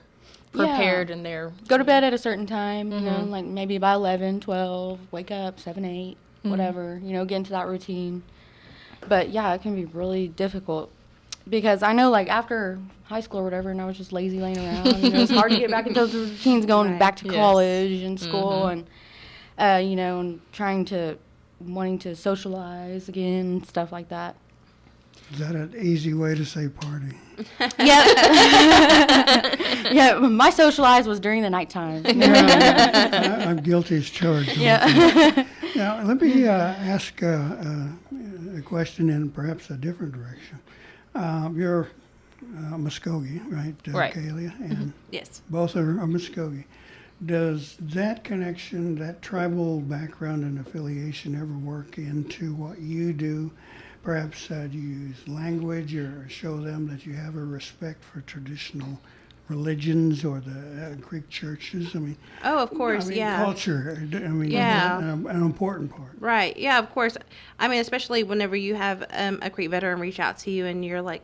prepared and they're... Go to bed at a certain time, like maybe by 11, 12, wake up, 7, 8, whatever, get into that routine. But, yeah, it can be really difficult. Because I know, like, after high school or whatever, and I was just lazy laying around, it's hard to get back into those routines, going back to college and school, and, and wanting to socialize again and stuff like that. Is that an easy way to say party? Yeah. Yeah, my socialize was during the nighttime. I'm guilty as charged. Yeah. Now, let me ask a question in perhaps a different direction. You're Mvskoke, right, right. Kalia? And Yes. both are Mvskoke. Does that connection, that tribal background and affiliation ever work into what you do? perhaps do you use language or show them that you have a respect for traditional religions or the Greek churches? I mean, Oh, of course, yeah. culture. I mean, Yeah. is an important part. Right. Yeah, of course. I mean, especially whenever you have a Creek veteran reach out to you and you're like,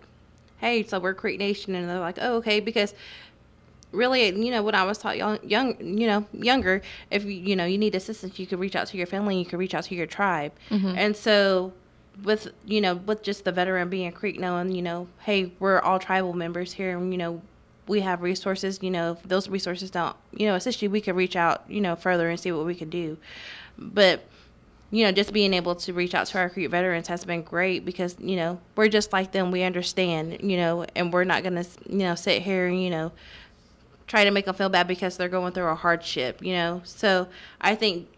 hey, so we're Creek Nation. And they're like, oh, okay. Because really, when I was taught younger, if you need assistance, you could reach out to your family, you could reach out to your tribe. And so with just the veteran being Creek, knowing, hey, we're all tribal members here, and, we have resources, if those resources don't, assist you, we could reach out, further and see what we could do. But, just being able to reach out to our Creek veterans has been great because, we're just like them. We understand, and we're not going to, sit here and, try to make them feel bad because they're going through a hardship, So I think,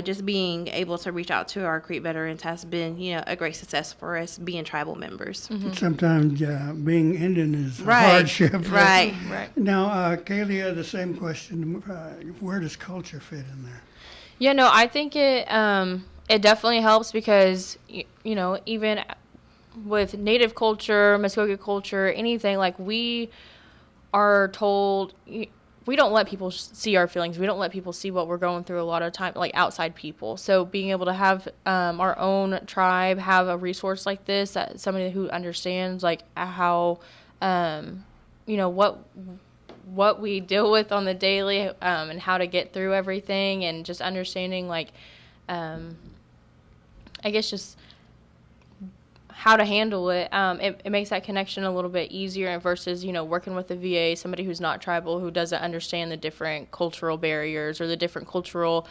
just being able to reach out to our Creek veterans has been, a great success for us being tribal members. Sometimes being Indian is a Right. hardship. Right. Right. Now, Kaylee, the same question. Where does culture fit in there? Yeah, no, I think it definitely helps because, even with Native culture, Mvskoke culture, anything, like we are told, we don't let people see our feelings. We don't let people see what we're going through a lot of time, like outside people. So being able to have our own tribe have a resource like this, somebody who understands like how, what we deal with on the daily and how to get through everything, and just understanding like, I guess just how to handle it. It makes that connection a little bit easier versus, working with the VA, somebody who's not tribal, who doesn't understand the different cultural barriers or the different cultural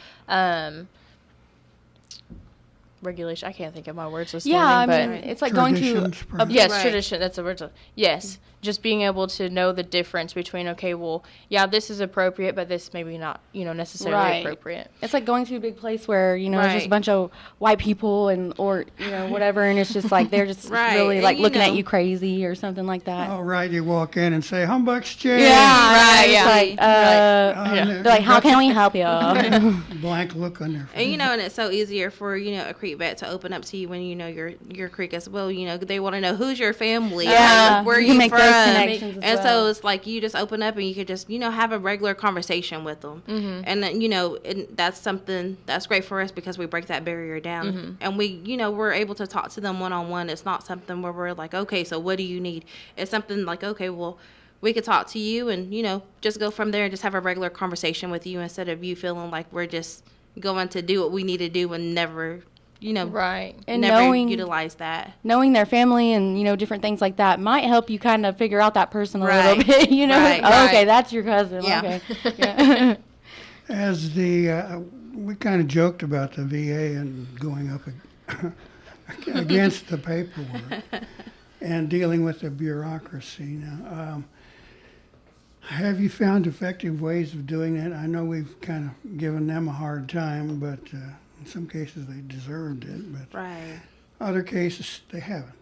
regulation. I can't think of my words this morning, but it's like going to Traditions, perhaps. yes, Right. tradition. That's the word. Yes, just being able to know the difference between, okay, well, yeah, this is appropriate, but this maybe not, necessarily Right. appropriate. It's like going to a big place where, it's just Right. a bunch of white people or whatever, and it's just like they're just Right. really And, like looking at know- you crazy or something like that. All right, you walk in and say, "Humbug's chair." Yeah, Right, it's yeah. like, They're they're like, how can we help you? Blank look on their face. And and it's so easier for a Creek vet to open up to you when your Creek as well. They want to know who's your family, Yeah, like, where you you can make from, those connections as and so well. it's like you just open up and you could just have a regular conversation with them, and then and that's something that's great for us because we break that barrier down, and we we're able to talk to them one on one. It's not something where we're like, okay, so what do you need? It's something like, okay, well, we could talk to you and just go from there and just have a regular conversation with you instead of you feeling like we're just going to do what we need to do and never Right. And never knowing utilize that. knowing their family and different things like that might help you kind of figure out that person a Right. little bit. Right, Oh, right. okay, that's your cousin. Yeah. Okay. Yeah. As we kind of joked about the VA and going up against the paperwork and dealing with the bureaucracy. Now, have you found effective ways of doing that? I know we've kind of given them a hard time, but in some cases they deserved it. But Right. other cases they haven't.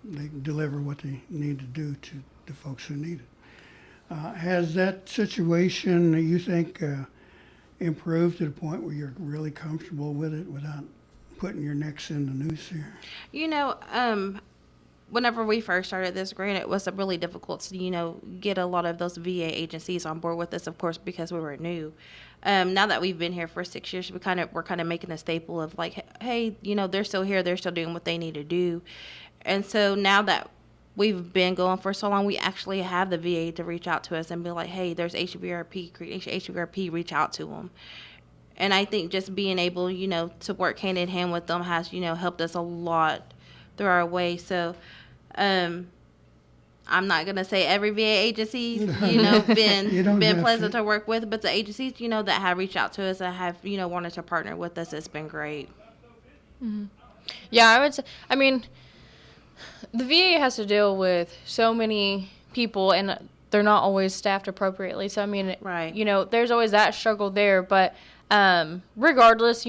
They deliver what they need to do to the folks who need it. Has that situation, you think, improved to the point where you're really comfortable with it without putting your necks in the noose here? Whenever we first started this grant, it was really difficult to, get a lot of those VA agencies on board with us, of course, because we were new. Now that we've been here for 6 years, we're kind of making a staple of like, hey, they're still here, they're still doing what they need to do. And so now that we've been going for so long, we actually have the VA to reach out to us and be like, hey, there's HVRP, reach out to them. And I think just being able, to work hand in hand with them has, helped us a lot through our way. So, I'm not gonna say every VA agency's, You don't been have pleasant to. to work with, but the agencies, that have reached out to us and have, wanted to partner with us, it's been great. Yeah, I would say, I mean, the VA has to deal with so many people, and they're not always staffed appropriately. So, I mean, Right. There's always that struggle there. But regardless,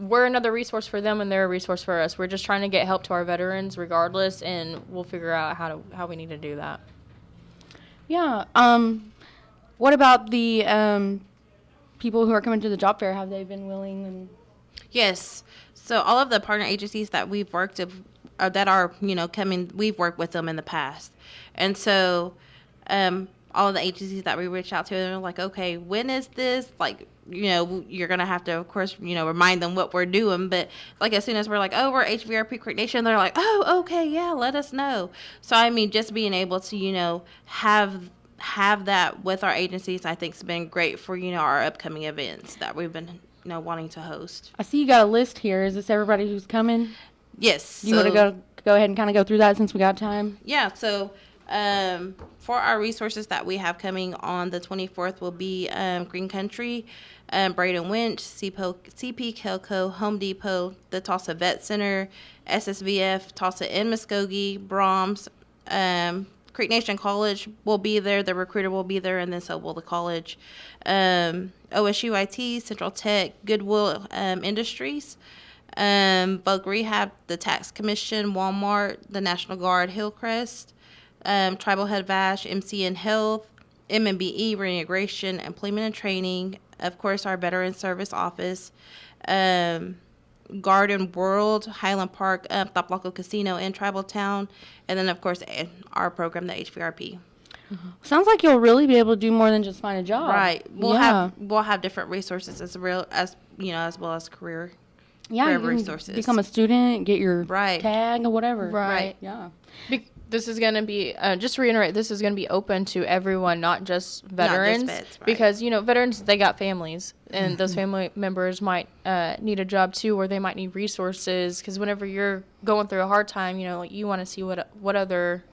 we're another resource for them, and they're a resource for us. We're just trying to get help to our veterans regardless, and we'll figure out how we need to do that. Yeah. What about the people who are coming to the job fair? Have they been willing? And Yes. So all of the partner agencies that we've worked with, that are, coming, we've worked with them in the past. And so all of the agencies that we reach out to, they're like, okay, when is this? Like, you're going to have to, of course, remind them what we're doing. But like, as soon as we're like, oh, we're HVRP Creek Nation, they're like, oh, okay, yeah, let us know. So, I mean, just being able to, have that with our agencies, I think has been great for, our upcoming events that we've been, wanting to host. I see you got a list here. Is this everybody who's coming? Yes. You want to go ahead and kind of go through that since we got time? Yeah. So, for our resources that we have coming on the 24th will be Green Country, Braden Winch, CP Kelco, Home Depot, the Tulsa Vet Center, SSVF, Tulsa and Muskogee, Brahms, Creek Nation College will be there. The recruiter will be there, and then so will the college. OSU IT, Central Tech, Goodwill Industries, Vogue Rehab, the Tax Commission, Walmart, the National Guard, Hillcrest, Tribal Head Vash, MCN Health, MMBE, Reintegration, Employment and Training, of course, our Veteran Service Office, Garden World, Highland Park, Toploco Casino, and Tribal Town, and then, of course, our program, the HVRP. Sounds like you'll really be able to do more than just find a job. Right. We'll have different resources as well as career you can resources. Become a student, get your Right. tag or whatever. Right. Yeah. This is going to be, just to reiterate, this is going to be open to everyone, not just veterans. vets, right. Because, veterans, they got families, and those family members might need a job too, or they might need resources. Because whenever you're going through a hard time, you want to see what other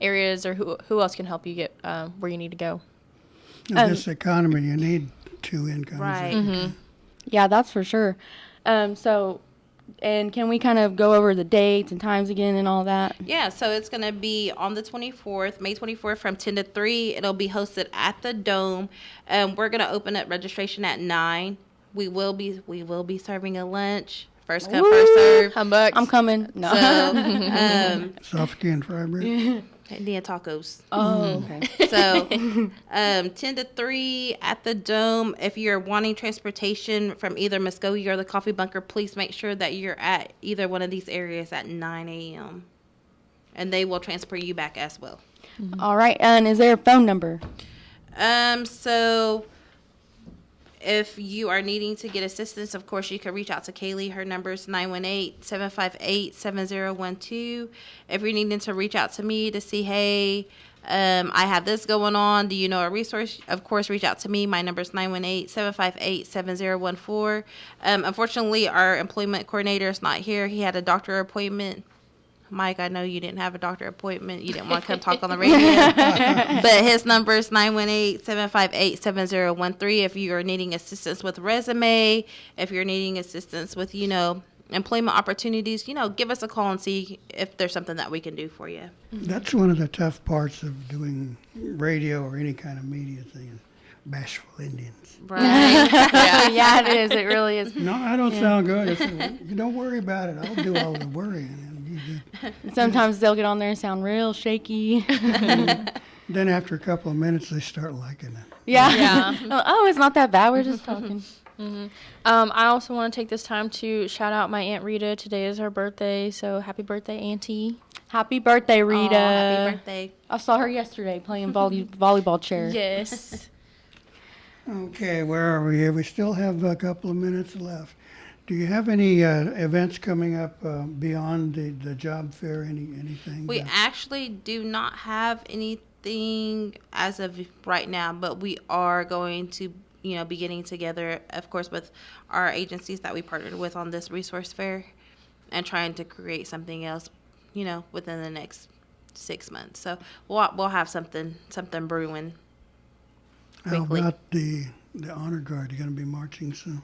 areas or who else can help you get where you need to go. In this economy, you need two incomes. Right. Yeah, that's for sure. And can we kind of go over the dates and times again and all that? Yeah, so it's going to be on the 24th, May 24th from 10 to 3. It'll be hosted at the Dome. We're going to open up registration at 9. We will be serving a lunch. First come, first serve. Humbug. I'm coming. No. So, Soft and fry bread. Indian tacos. Oh, okay. So, 10 to 3 at the Dome. If you're wanting transportation from either Muskogee or the Coffee Bunker, please make sure that you're at either one of these areas at 9 a.m. And they will transfer you back as well. All right. And is there a phone number? So if you are needing to get assistance, of course, you can reach out to Kaylee. Her number is 918-758-7012. If you're needing to reach out to me to see, hey, I have this going on, do you know a resource? Of course, reach out to me. My number is 918-758-7014. Unfortunately, our employment coordinator is not here. He had a doctor appointment. Mike, I know you didn't have a doctor appointment. You didn't want to come talk on the radio. But his number is 918-758-7013. If you are needing assistance with resume, if you're needing assistance with, employment opportunities, give us a call and see if there's something that we can do for you. That's one of the tough parts of doing radio or any kind of media thing. Bashful Indians. Right. Yeah, it is. It really is. No, I don't sound good. I said, well, you don't worry about it. I'll do all the worrying. Sometimes they'll get on there and sound real shaky. Then after a couple of minutes, they start liking it. Yeah. Oh, it's not that bad. We're just talking. I also want to take this time to shout out my Aunt Rita. Today is her birthday, so happy birthday, Auntie. Happy birthday, Rita. Happy birthday. I saw her yesterday playing volleyball chair. Yes. Okay, where are we here? We still have a couple of minutes left. Do you have any events coming up beyond the job fair? Anything? We actually do not have anything as of right now, but we are going to, be getting together, of course, with our agencies that we partnered with on this resource fair, and trying to create something else, within the next 6 months. So we'll have something brewing quickly. How about the honor guard? You're going to be marching soon.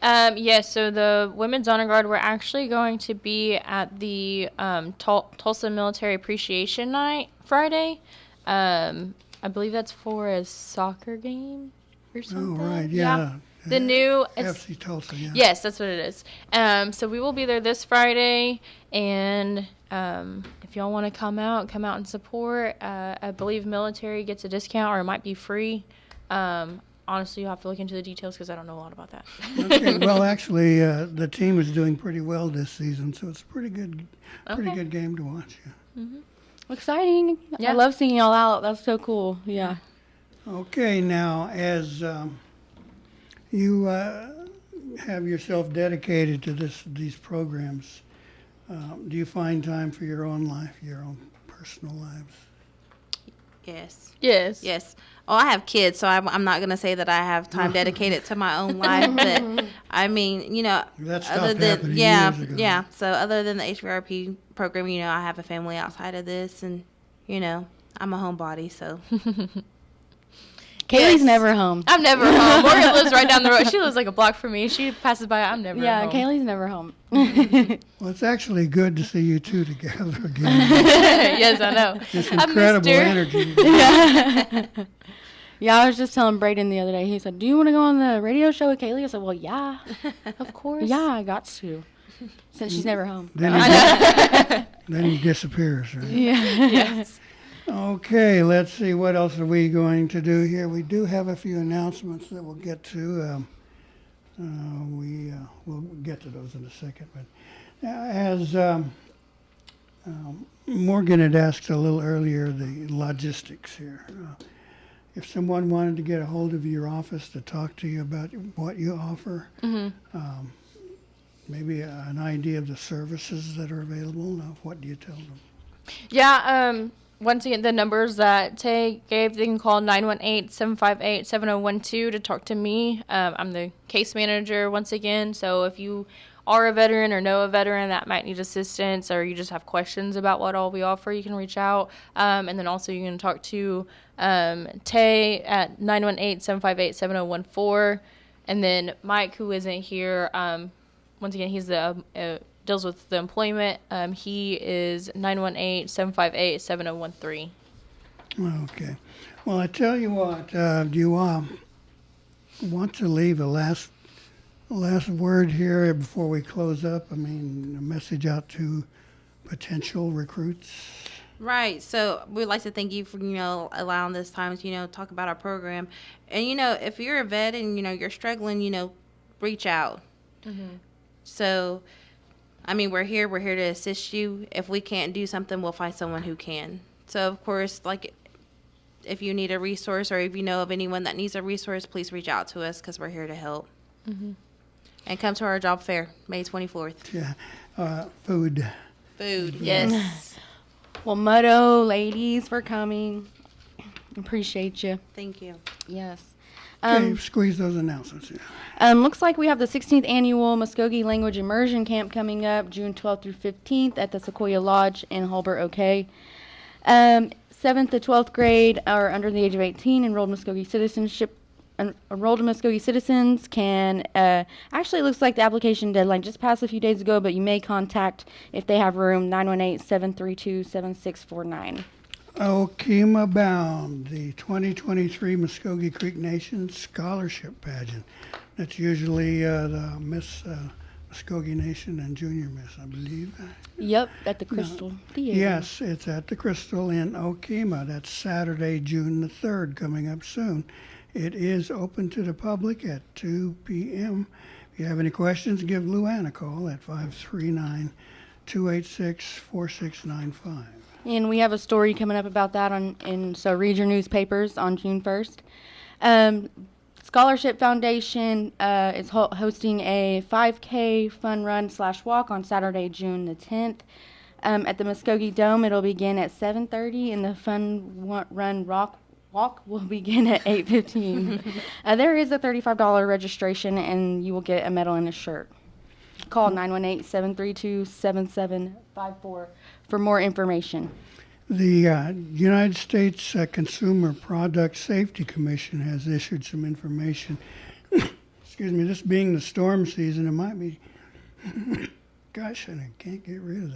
Yes, so the Women's Honor Guard, we're actually going to be at the Tulsa Military Appreciation Night Friday. I believe that's for a soccer game or something. Oh, right, yeah. The new... FC Tulsa, yeah. Yes, that's what it is. So we will be there this Friday, and if y'all want to come out and support, I believe military gets a discount, or it might be free. honestly, you have to look into the details because I don't know a lot about that. Okay, well, actually, the team is doing pretty well this season, so it's a pretty good game to watch. Yeah. Exciting. Yeah. I love seeing y'all out. That's so cool. Yeah. Okay, now, as you have yourself dedicated to these programs, do you find time for your own life, your own personal lives? Yes. Yes. Yes. Oh, I have kids, so I'm not going to say that I have time dedicated to my own life. But, I mean, you know, That stopped other than, happening yeah, years ago. yeah. So other than the HVRP program, you know, I have a family outside of this. And, you know, I'm a homebody, so. Kaylee's Yes. never home. I'm never home. Morgan lives right down the road. She lives like a block from me. She passes by. I'm never Yeah, home. Kaylee's never home. Well, it's actually good to see you two together again. Yes, I know. This I missed incredible her. energy. Yeah, I was just telling Braden the other day. He said, "Do you want to go on the radio show with Kaylee?" I said, "Well, yeah, Of course. yeah, I got to." Since she's never home. Then he disappears, right? Yeah. Yes. Okay, let's see. What else are we going to do here? We do have a few announcements that we'll get to. We'll get to those in a second. But as Morgan had asked a little earlier, the logistics here. If someone wanted to get a hold of your office to talk to you about what you offer, maybe an idea of the services that are available, what do you tell them? Yeah, once again, the numbers that Tay gave, they can call 918-758-7012 to talk to me. I'm the case manager once again, so if you are a veteran or know a veteran that might need assistance or you just have questions about what all we offer, you can reach out. And then also you can talk to Tay at 918-758-7014. And then Mike, who isn't here, once again, he's the deals with the employment. He is 918-758-7013. Okay. Well, I tell you what, do you want to leave a last word here before we close up? I mean, a message out to potential recruits? Right. So we'd like to thank you for, you know, allowing this time to, you know, talk about our program. And, you know, if you're a vet and, you know, you're struggling, you know, reach out. So, I mean, we're here to assist you. If we can't do something, we'll find someone who can. So, of course, like, if you need a resource or if you know of anyone that needs a resource, please reach out to us because we're here to help. And come to our job fair, May 24th. Yeah. Food. Food, yes. Well, Muddo, ladies, for coming. Appreciate you. Thank you. Yes. Okay, squeeze those announcements in. Looks like we have the 16th annual Muskogee Language Immersion Camp coming up June 12th through 15th at the Sequoia Lodge in Hulbert, OK. 7th to 12th grade are under the age of 18. Enrolled Muskogee citizens can, actually it looks like the application deadline just passed a few days ago, but you may contact, if they have room, 918-732-7649. Okema Bound, the 2023 Muskogee Creek Nation Scholarship Pageant. That's usually the Miss Muskogee Nation and Junior Miss, I believe. Yep, at the Crystal Theater. Yes, it's at the Crystal in Okema. That's Saturday, June the 3rd, coming up soon. It is open to the public at 2 p.m. If you have any questions, give Luann a call at 539-286-4695. And we have a story coming up about that so read your newspapers on June 1st. Scholarship Foundation is hosting a 5K fun run / walk on Saturday, June the 10th. At the Muskogee Dome, it'll begin at 7:30, and the fun run walk will begin at 8:15. There is a $35 registration, and you will get a medal and a shirt. Call 918-732-7754 for more information. The United States Consumer Product Safety Commission has issued some information. Excuse me, this being the storm season, it might be, gosh, I can't get rid of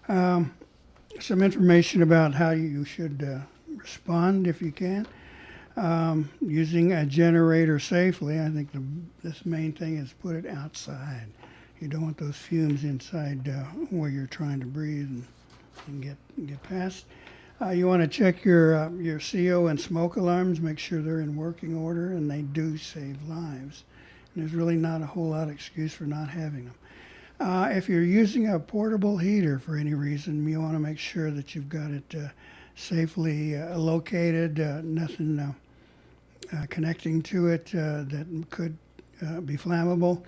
that. Some information about how you should respond if you can. Using a generator safely, I think this main thing is put it outside. You don't want those fumes inside where you're trying to breathe and get past. You want to check your CO and smoke alarms, make sure they're in working order, and they do save lives. And there's really not a whole lot of excuse for not having them. If you're using a portable heater for any reason, you want to make sure that you've got it safely located, nothing connecting to it that could be flammable.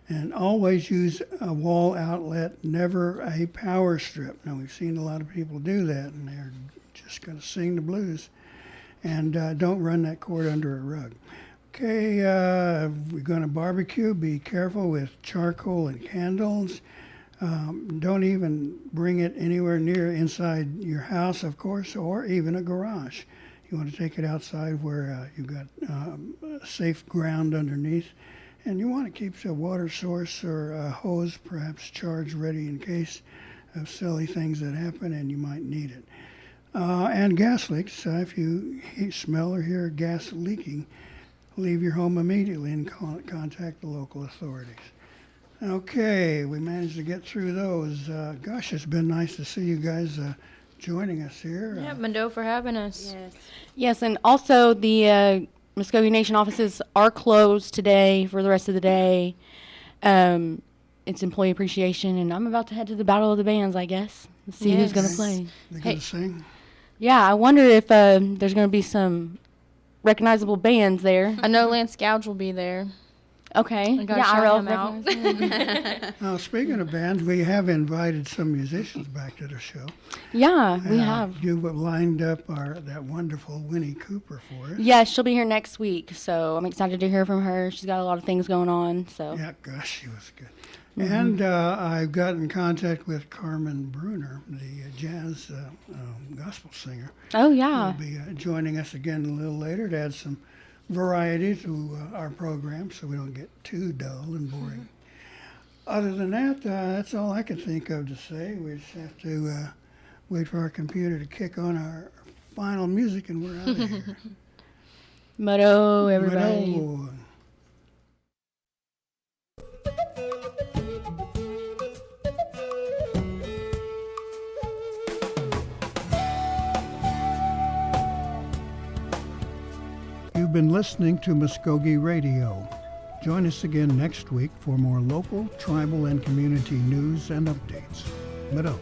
And always use a wall outlet, never a power strip. Now, we've seen a lot of people do that, and they're just going to sing the blues. And don't run that cord under a rug. Okay, we're going to barbecue. Be careful with charcoal and candles. Don't even bring it anywhere near inside your house, of course, or even a garage. You want to take it outside where you've got safe ground underneath. And you want to keep the water source or a hose perhaps charged ready in case of silly things that happen and you might need it. And gas leaks. If you smell or hear gas leaking, leave your home immediately and contact the local authorities. Okay, we managed to get through those. Gosh, it's been nice to see you guys joining us here. Yeah, Mando for having us. Yes. Yes, and also the Muskogee Nation offices are closed today for the rest of the day. It's employee appreciation, and I'm about to head to the Battle of the Bands, I guess. Let's see who's going to play. They're going to sing? Yeah, I wonder if there's going to be some recognizable bands there. I know Lance Gouge will be there. Okay. I gotta Yeah, shout I'll him out. recognize him. Now, speaking of bands, we have invited some musicians back to the show. Yeah, we have. You've lined up that wonderful Winnie Cooper for us. Yeah, she'll be here next week, so I'm excited to hear from her. She's got a lot of things going on, so. Yeah, gosh, she was good. And I've got in contact with Carmen Bruner, the jazz gospel singer. Oh, yeah. Will be joining us again a little later to add some variety to our program so we don't get too dull and boring. Other than that, that's all I can think of to say. We just have to wait for our computer to kick on our final music and we're out of here. Muddo, everybody. Muddo. You've been listening to Mvskoke Radio. Join us again next week for more local, tribal, and community news and updates. Muddo.